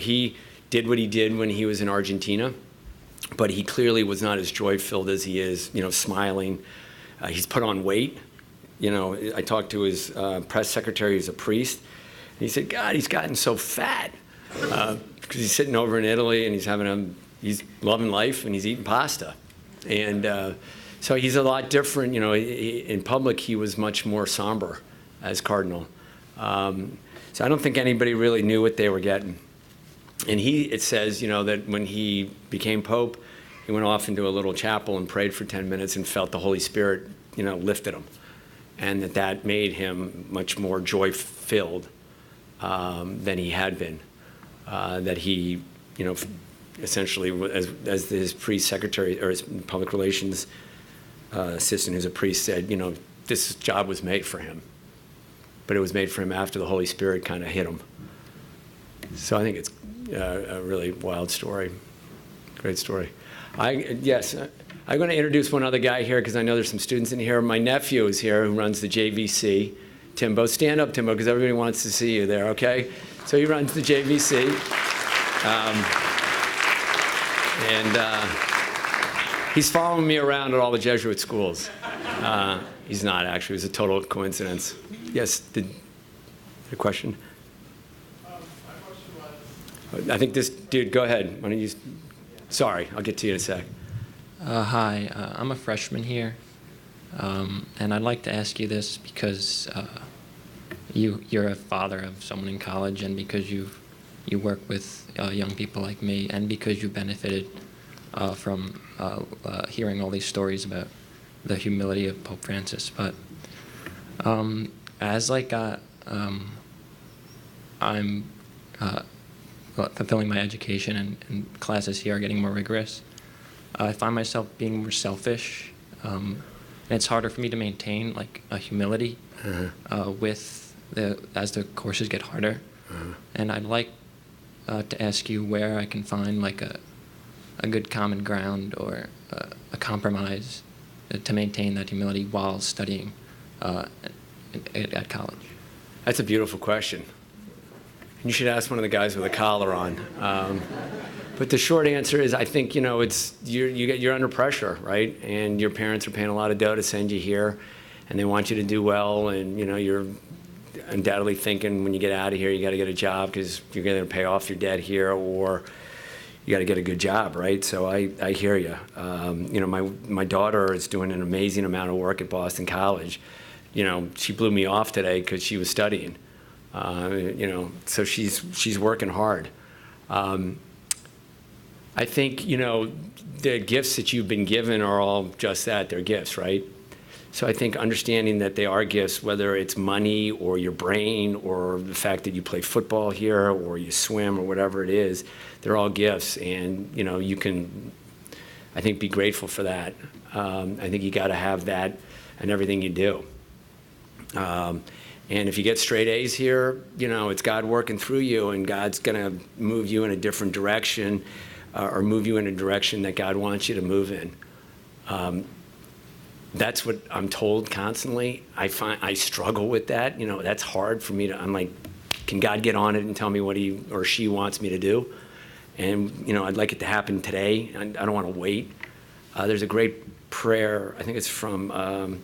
He did what he did when he was in Argentina, but he clearly was not as joy-filled as he is, smiling. He's put on weight. I talked to his press secretary, who's a priest, and he said, God, he's gotten so fat. Because he's sitting over in Italy and he's loving life and he's eating pasta. And so he's a lot different. In public, he was much more somber as cardinal. So I don't think anybody really knew what they were getting. And it says, that when he became Pope, he went off into a little chapel and prayed for 10 minutes and felt the Holy Spirit, lifted him. And that made him much more joy-filled than he had been. That he, essentially, as his priest secretary or his public relations assistant, who's a priest, said, this job was made for him, but it was made for him after the Holy Spirit kind of hit him. So I think it's a really wild story, great story. I'm going to introduce one other guy here because I know there's some students in here. My nephew is here who runs the JVC. Timbo, stand up, Timbo, because everybody wants to see you there, okay? So he runs the JVC. He's following me around at all the Jesuit schools. He's not, actually. It was a total coincidence. Yes, the question? My question was, I think this dude, go ahead. Why don't you? Sorry, I'll get to you in a sec. Hi, I'm a freshman here, and I'd like to ask you this because you're a father of someone in college, and because you work with young people like me, and because you benefited from hearing all these stories about the humility of Pope Francis. But as I'm fulfilling my education and classes here are getting more rigorous, I find myself being more selfish, and it's harder for me to maintain a humility as the courses get harder. And I'd like to ask you where I can find a good common ground or a compromise to maintain that humility while studying at college. That's a beautiful question. You should ask one of the guys with a collar on. But the short answer is, I think you're under pressure, right? And your parents are paying a lot of dough to send you here, and they want you to do well. And you're undoubtedly thinking when you get out of here, you got to get a job because you're going to pay off your debt here, or you got to get a good job, right? So I hear you. My daughter is doing an amazing amount of work at Boston College. She blew me off today because she was studying. So she's working hard. I think, the gifts that you've been given are all just that, they're gifts, right? So I think understanding that they are gifts, whether it's money or your brain or the fact that you play football here or you swim or whatever it is, they're all gifts. And, you can, I think, be grateful for that. I think you got to have that in everything you do. And if you get straight A's here, it's God working through you, and God's going to move you in a different direction or move you in a direction that God wants you to move in. That's what I'm told constantly. I find I struggle with that. That's hard for me to, I'm like, can God get on it and tell me what he or she wants me to do? And, I'd like it to happen today. I don't want to wait. There's a great prayer, I think it's from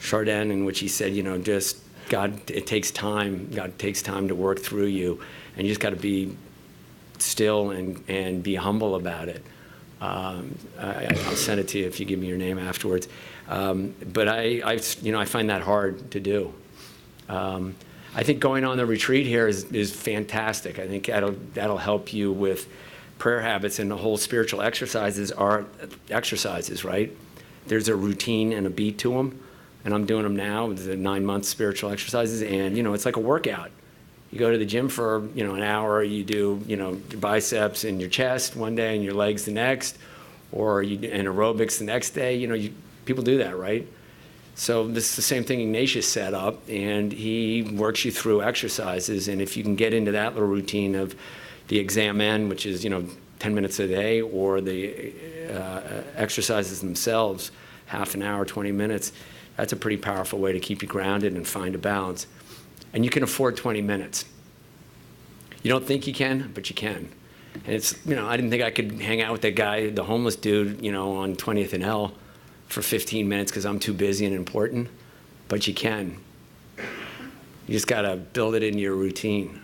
Sargent, in which he said, just God, it takes time. God takes time to work through you, and you just got to be still and be humble about it. I'll send it to you if you give me your name afterwards. But I find that hard to do. I think going on the retreat here is fantastic. I think that'll help you with prayer habits, and the whole spiritual exercises are exercises, right? There's a routine and a beat to them, and I'm doing them now. The 9-month spiritual exercises, and it's like a workout. You go to the gym for an hour. You do your biceps and your chest one day, and your legs the next, or and aerobics the next day. People do that, right? So this is the same thing Ignatius set up, and he works you through exercises. And if you can get into that little routine of the examen, which is 10 minutes a day, or the exercises themselves, half an hour, 20 minutes, that's a pretty powerful way to keep you grounded and find a balance. And you can afford 20 minutes. You don't think you can, but you can. And it's, I didn't think I could hang out with that guy, the homeless dude, on 20th and L for 15 minutes because I'm too busy and important, but you can. You just got to build it into your routine.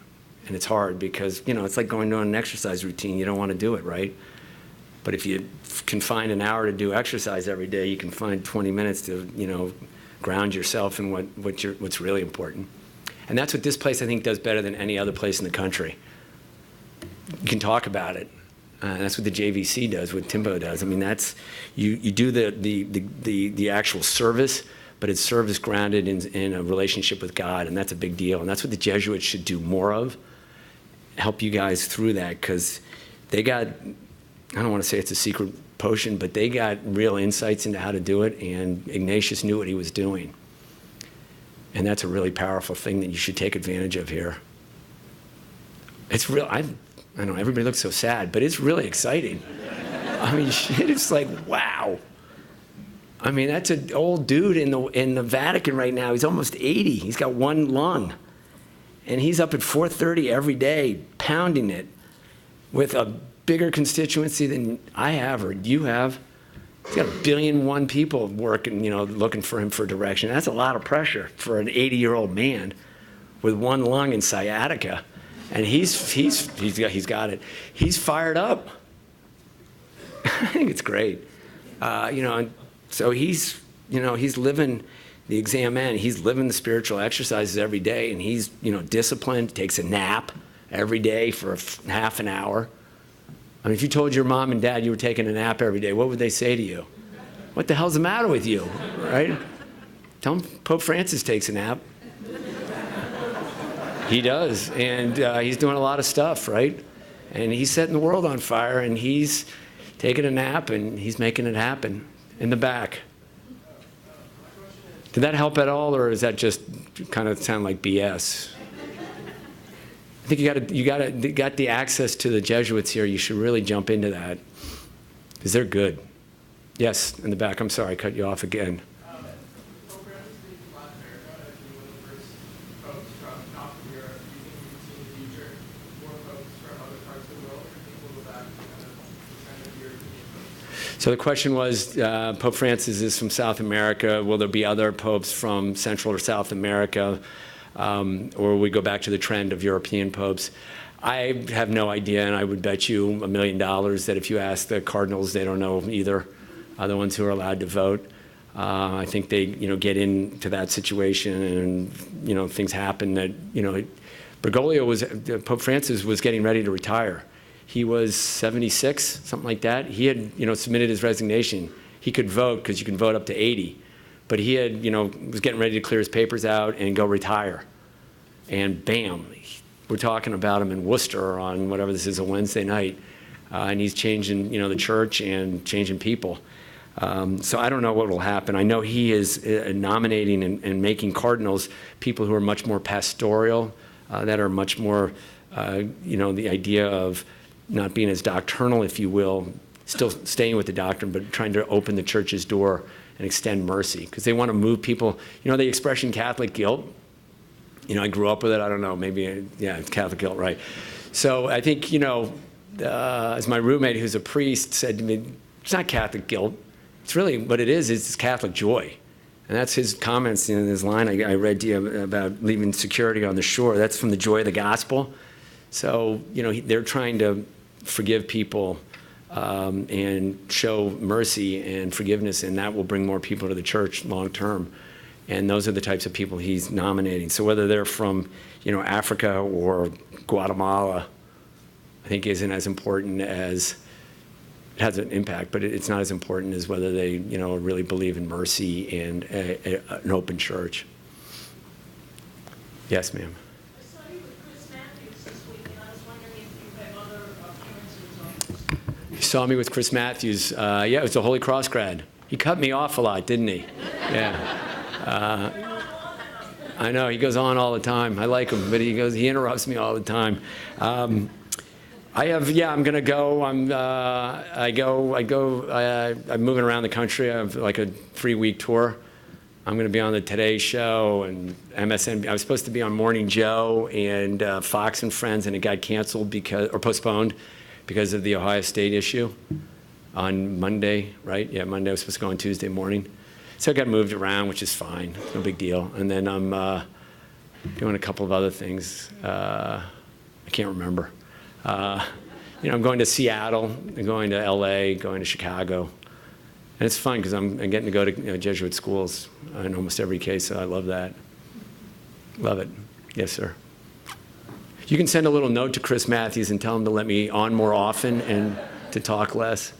And it's hard because, it's like going to an exercise routine. You don't want to do it, right? But if you can find an hour to do exercise every day, you can find 20 minutes to, ground yourself in what's really important. And that's what this place, I think, does better than any other place in the country. You can talk about it. That's what the JVC does, what Timbo does. I mean, that's, you do the actual service, but it's service grounded in a relationship with God, and that's a big deal. And that's what the Jesuits should do more of, help you guys through that, because they got, I don't want to say it's a secret potion, but they got real insights into how to do it, and Ignatius knew what he was doing. And that's a really powerful thing that you should take advantage of here. It's real, I know everybody looks so sad, but it's really exciting. I mean, it's like, wow. I mean, that's an old dude in the Vatican right now. He's almost 80. He's got one lung. And he's up at 4:30 every day, pounding it with a bigger constituency than I have or you have. He's got 1.1 billion people working, looking for him for direction. That's a lot of pressure for an 80-year-old man with one lung and sciatica. And he's got it. He's fired up. I think it's great. And so he's living the examen. He's living the spiritual exercises every day, and he's, disciplined, takes a nap every day for half an hour. I mean, if you told your mom and dad you were taking a nap every day, what would they say to you? What the hell's the matter with you, right? Tell them Pope Francis takes a nap. He does, and he's doing a lot of stuff, right? And he's setting the world on fire, and he's taking a nap, and he's making it happen in the back. Did that help at all, or is that just kind of sound like BS? I think you got the access to the Jesuits here. You should really jump into that because they're good. Yes, in the back. I'm sorry, I cut you off again. Pope Francis being from Latin America, as one of the first popes from North Europe, do you think we would see in the future more popes from other parts of the world, or do you think we'll go back to kind of European popes? So the question was, Pope Francis is from South America. Will there be other popes from Central or South America? Or we go back to the trend of European popes. I have no idea, and I would bet you $1 million that if you ask the cardinals, they don't know either, the ones who are allowed to vote. I think they, get into that situation, and things happen that, Bergoglio Pope Francis was getting ready to retire. He was 76, something like that. He had, submitted his resignation. He could vote because you can vote up to 80. But he had, was getting ready to clear his papers out and go retire. And bam, we're talking about him in Worcester on whatever this is, a Wednesday night. And he's changing, the church and changing people. So I don't know what will happen. I know he is nominating and making cardinals people who are much more pastoral, that are much more, the idea of not being as doctrinal, if you will, still staying with the doctrine, but trying to open the church's door and extend mercy, because they want to move people. The expression Catholic guilt, I grew up with it. I don't know, maybe, it's Catholic guilt, right? So I think, as my roommate, who's a priest, said to me, it's not Catholic guilt. It's really, what it is it's Catholic joy. And that's his comments in his line I read to you about leaving security on the shore. That's from the joy of the gospel. So, they're trying to forgive people and show mercy and forgiveness, and that will bring more people to the church long term. And those are the types of people he's nominating. So whether they're from, Africa or Guatemala, I think isn't as important as, it has an impact, but it's not as important as whether they, really believe in mercy and an open church. Yes, ma'am. I saw you with Chris Matthews this week, and I was wondering if you have other appearances on this. You saw me with Chris Matthews. Yeah, it was a Holy Cross grad. He cut me off a lot, didn't he? Yeah. I know, he goes on all the time. I like him, but he interrupts me all the time. I'm going to go. I'm moving around the country. I have like a 3-week tour. I'm going to be on the Today Show and MSNBC. I was supposed to be on Morning Joe and Fox and Friends, and it got canceled or postponed because of the Ohio State issue on Monday, right? Yeah, Monday. I was supposed to go on Tuesday morning. So I got moved around, which is fine. No big deal. And then I'm doing a couple of other things. I can't remember. I'm going to Seattle, I'm going to LA, going to Chicago. And it's fun because I'm getting to go to Jesuit schools in almost every case, so I love that. Love it. Yes, sir. You can send a little note to Chris Matthews and tell him to let me on more often and to talk less.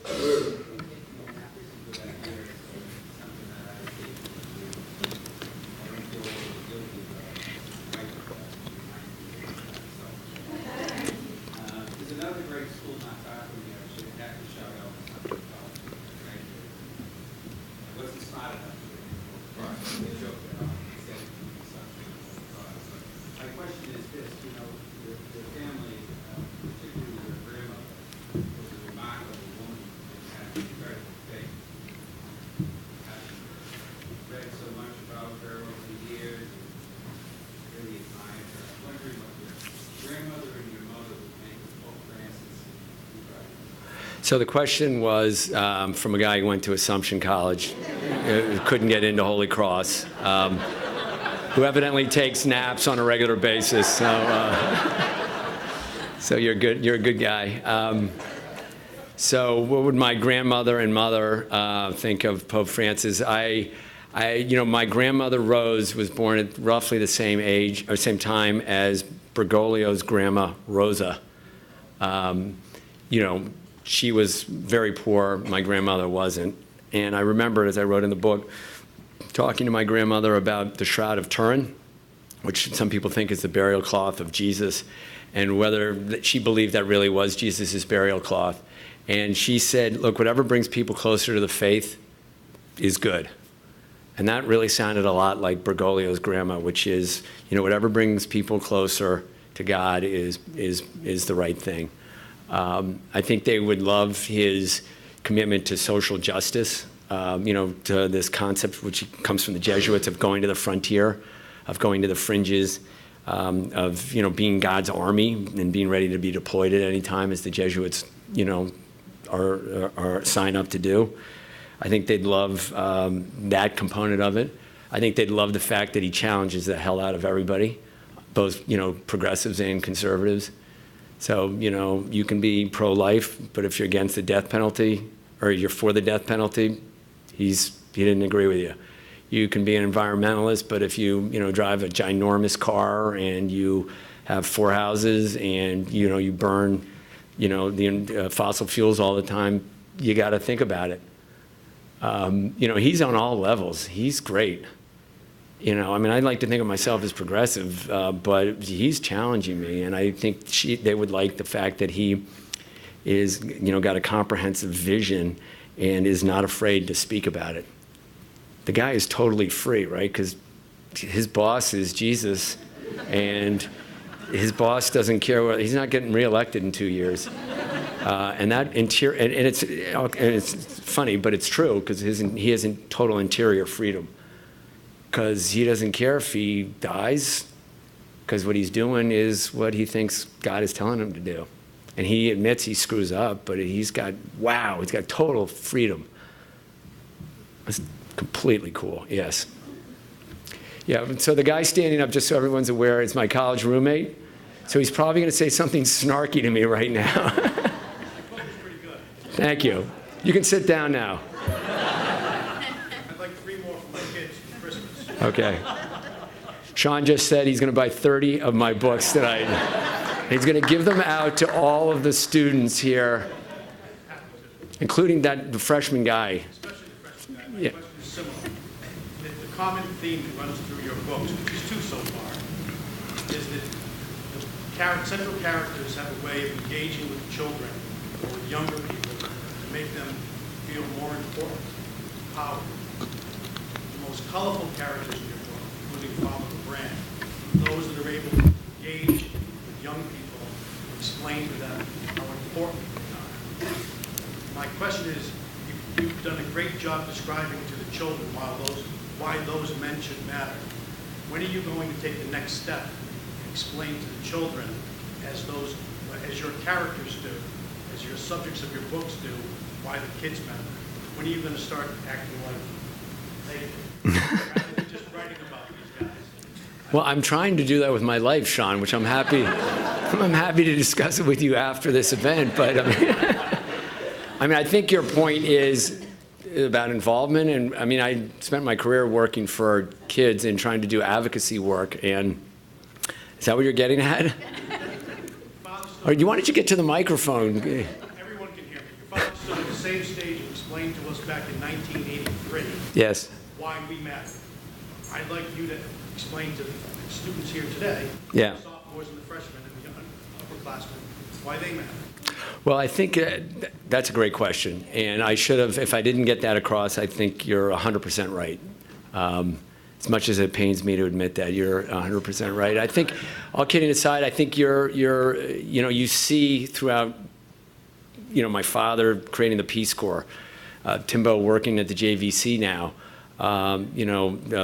So the question was from a guy who went to Assumption College, couldn't get into Holy Cross, who evidently takes naps on a regular basis. So you're good. You're a good guy. So what would my grandmother and mother think of Pope Francis? My grandmother Rose was born at roughly the same age or same time as Bergoglio's grandma Rosa. She was very poor. My grandmother wasn't. And I remember, as I wrote in the book, talking to my grandmother about the Shroud of Turin, which some people think is the burial cloth of Jesus, and whether she believed that really was Jesus' burial cloth. And she said, look, whatever brings people closer to the faith is good. And that really sounded a lot like Bergoglio's grandma, which is, whatever brings people closer to God is the right thing. I think they would love his commitment to social justice, to this concept which comes from the Jesuits of going to the frontier, of going to the fringes, of being God's army and being ready to be deployed at any time, as the Jesuits are sign up to do. I think they'd love that component of it. I think they'd love the fact that he challenges the hell out of everybody, both progressives and conservatives. So, you can be pro-life, but if you're against the death penalty or you're for the death penalty, he didn't agree with you. You can be an environmentalist, but if you, drive a ginormous car and you have 4 houses and, you burn, the fossil fuels all the time, you got to think about it. He's on all levels. He's great. I like to think of myself as progressive, but he's challenging me, and I think they would like the fact that he is, got a comprehensive vision and is not afraid to speak about it. The guy is totally free, right? Because his boss is Jesus, and his boss doesn't care whether he's not getting reelected in 2 years. And it's funny, but it's true because he has total interior freedom. Because he doesn't care if he dies, because what he's doing is what he thinks God is telling him to do. And he admits he screws up, but he's got total freedom. That's completely cool, yes. Yeah, so the guy standing up, just so everyone's aware, is my college roommate. So he's probably going to say something snarky to me right now. Thank you. You can sit down now. I'd like 3 more for my kids for Christmas. Okay. Sean just said he's going to buy 30 of my books tonight. He's going to give them out to all of the students here, including the freshman guy. Especially the freshman guy. My Yeah. question is similar. The common theme that runs through your books, which is 2 so far, is that the central characters have a way of engaging with children or with younger people to make them feel more important, powerful. The most colorful characters in your book, including Father Brand, those that are able to engage with young people and explain to them how important they are. My question is, you've done a great job describing to the children why those men should matter. When are you going to take the next step and explain to the children, as your characters do, as your subjects of your books do, why the kids matter? When are you going to start acting like they do, rather than just writing about these guys? Well, I'm trying to do that with my life, Sean, which I'm happy to discuss it with you after this event. But I think your point is about involvement. And I spent my career working for kids and trying to do advocacy work. And is that what you're getting at? Or why don't you get to the microphone? Everyone can hear me. Your father stood at the same stage and explained to us back in 1983 Yes. why we matter. I'd like you to explain to the students here today, Yeah. the sophomores and the freshmen and the upperclassmen, why they matter. Well, I think that's a great question. And I should have, if I didn't get that across, I think you're 100% right. As much as it pains me to admit that, you're 100% right. I think, all kidding aside, I think you see throughout, my father creating the Peace Corps, Timbo working at the JVC now,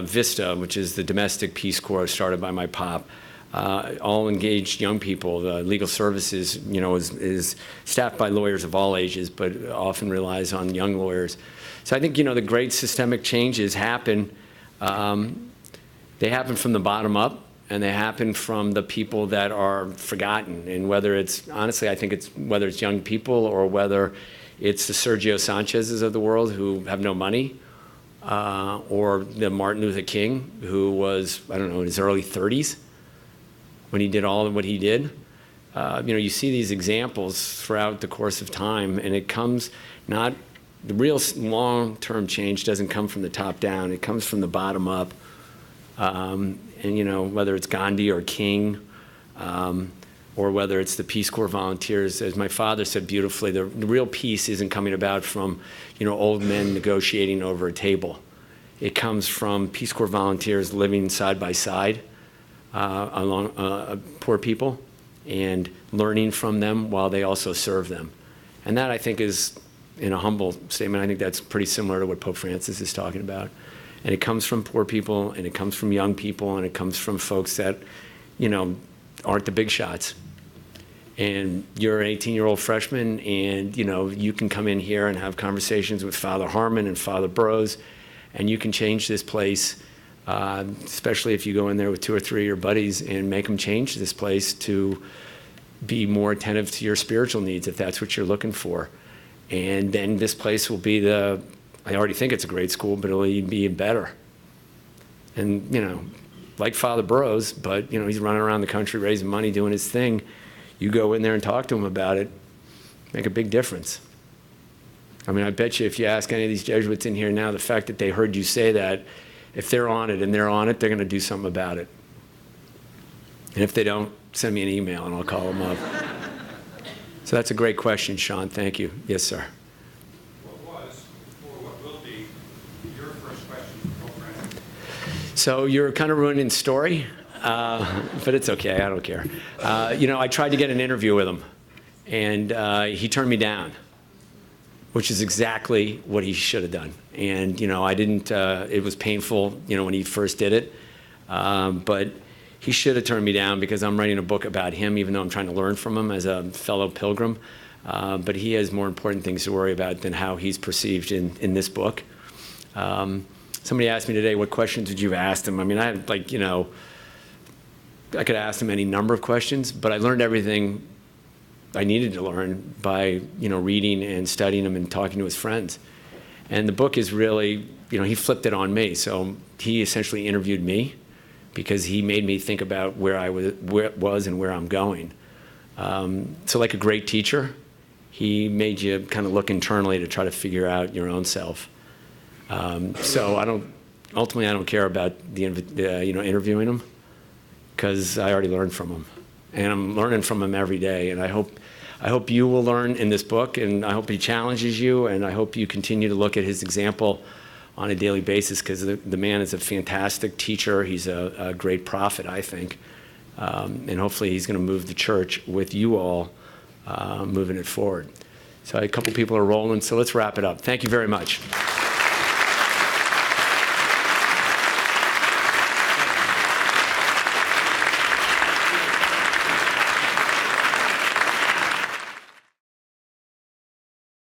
Vista, which is the domestic Peace Corps started by my pop, all engaged young people. The legal services, is staffed by lawyers of all ages, but often relies on young lawyers. So I think, the great systemic changes happen. They happen from the bottom up, and they happen from the people that are forgotten. And whether it's, honestly, I think it's whether it's young people or whether it's the Sergio Sanchez's of the world who have no money, or the Martin Luther King, who was, in his early 30s when he did all of what he did. You see these examples throughout the course of time, and it comes not, the real long-term change doesn't come from the top down, it comes from the bottom up. And whether it's Gandhi or King, or whether it's the Peace Corps volunteers, as my father said beautifully, the real peace isn't coming about from, old men negotiating over a table. It comes from Peace Corps volunteers living side by side along poor people and learning from them while they also serve them. And that, I think, is, in a humble statement, I think that's pretty similar to what Pope Francis is talking about. And it comes from poor people, and it comes from young people, and it comes from folks that, aren't the big shots. And you're an 18-year-old freshman, and, you can come in here and have conversations with Father Harmon and Father Brose, and you can change this place, especially if you go in there with 2 or 3 of your buddies and make them change this place to be more attentive to your spiritual needs, if that's what you're looking for. And then this place will be I already think it's a great school, but it'll even be better. And, like Father Brose, but, he's running around the country raising money, doing his thing. You go in there and talk to him about it, make a big difference. I bet you if you ask any of these Jesuits in here now, the fact that they heard you say that, if they're on it, they're going to do something about it. And if they don't, send me an email and I'll call them up. So that's a great question, Sean. Thank you. Yes, sir. So you're kind of ruining the story, but it's okay. I don't care. I tried to get an interview with him, and he turned me down, which is exactly what he should have done. And, I didn't, it was painful, when he first did it, but he should have turned me down because I'm writing a book about him, even though I'm trying to learn from him as a fellow pilgrim. But he has more important things to worry about than how he's perceived in this book. Somebody asked me today, what questions would you have asked him? I mean, I had I could ask him any number of questions, but I learned everything I needed to learn by, reading and studying him and talking to his friends. And the book is really, he flipped it on me. So he essentially interviewed me because he made me think about where I was and where I'm going. So like a great teacher, he made you kind of look internally to try to figure out your own self. So ultimately I don't care about interviewing him, because I already learned from him, and I'm learning from him every day. And I hope you will learn in this book, and I hope he challenges you, and I hope you continue to look at his example on a daily basis, because the man is a fantastic teacher. He's a great prophet, I think, and hopefully he's going to move the church with you all, moving it forward. So a couple people are rolling, so let's wrap it up. Thank you very much.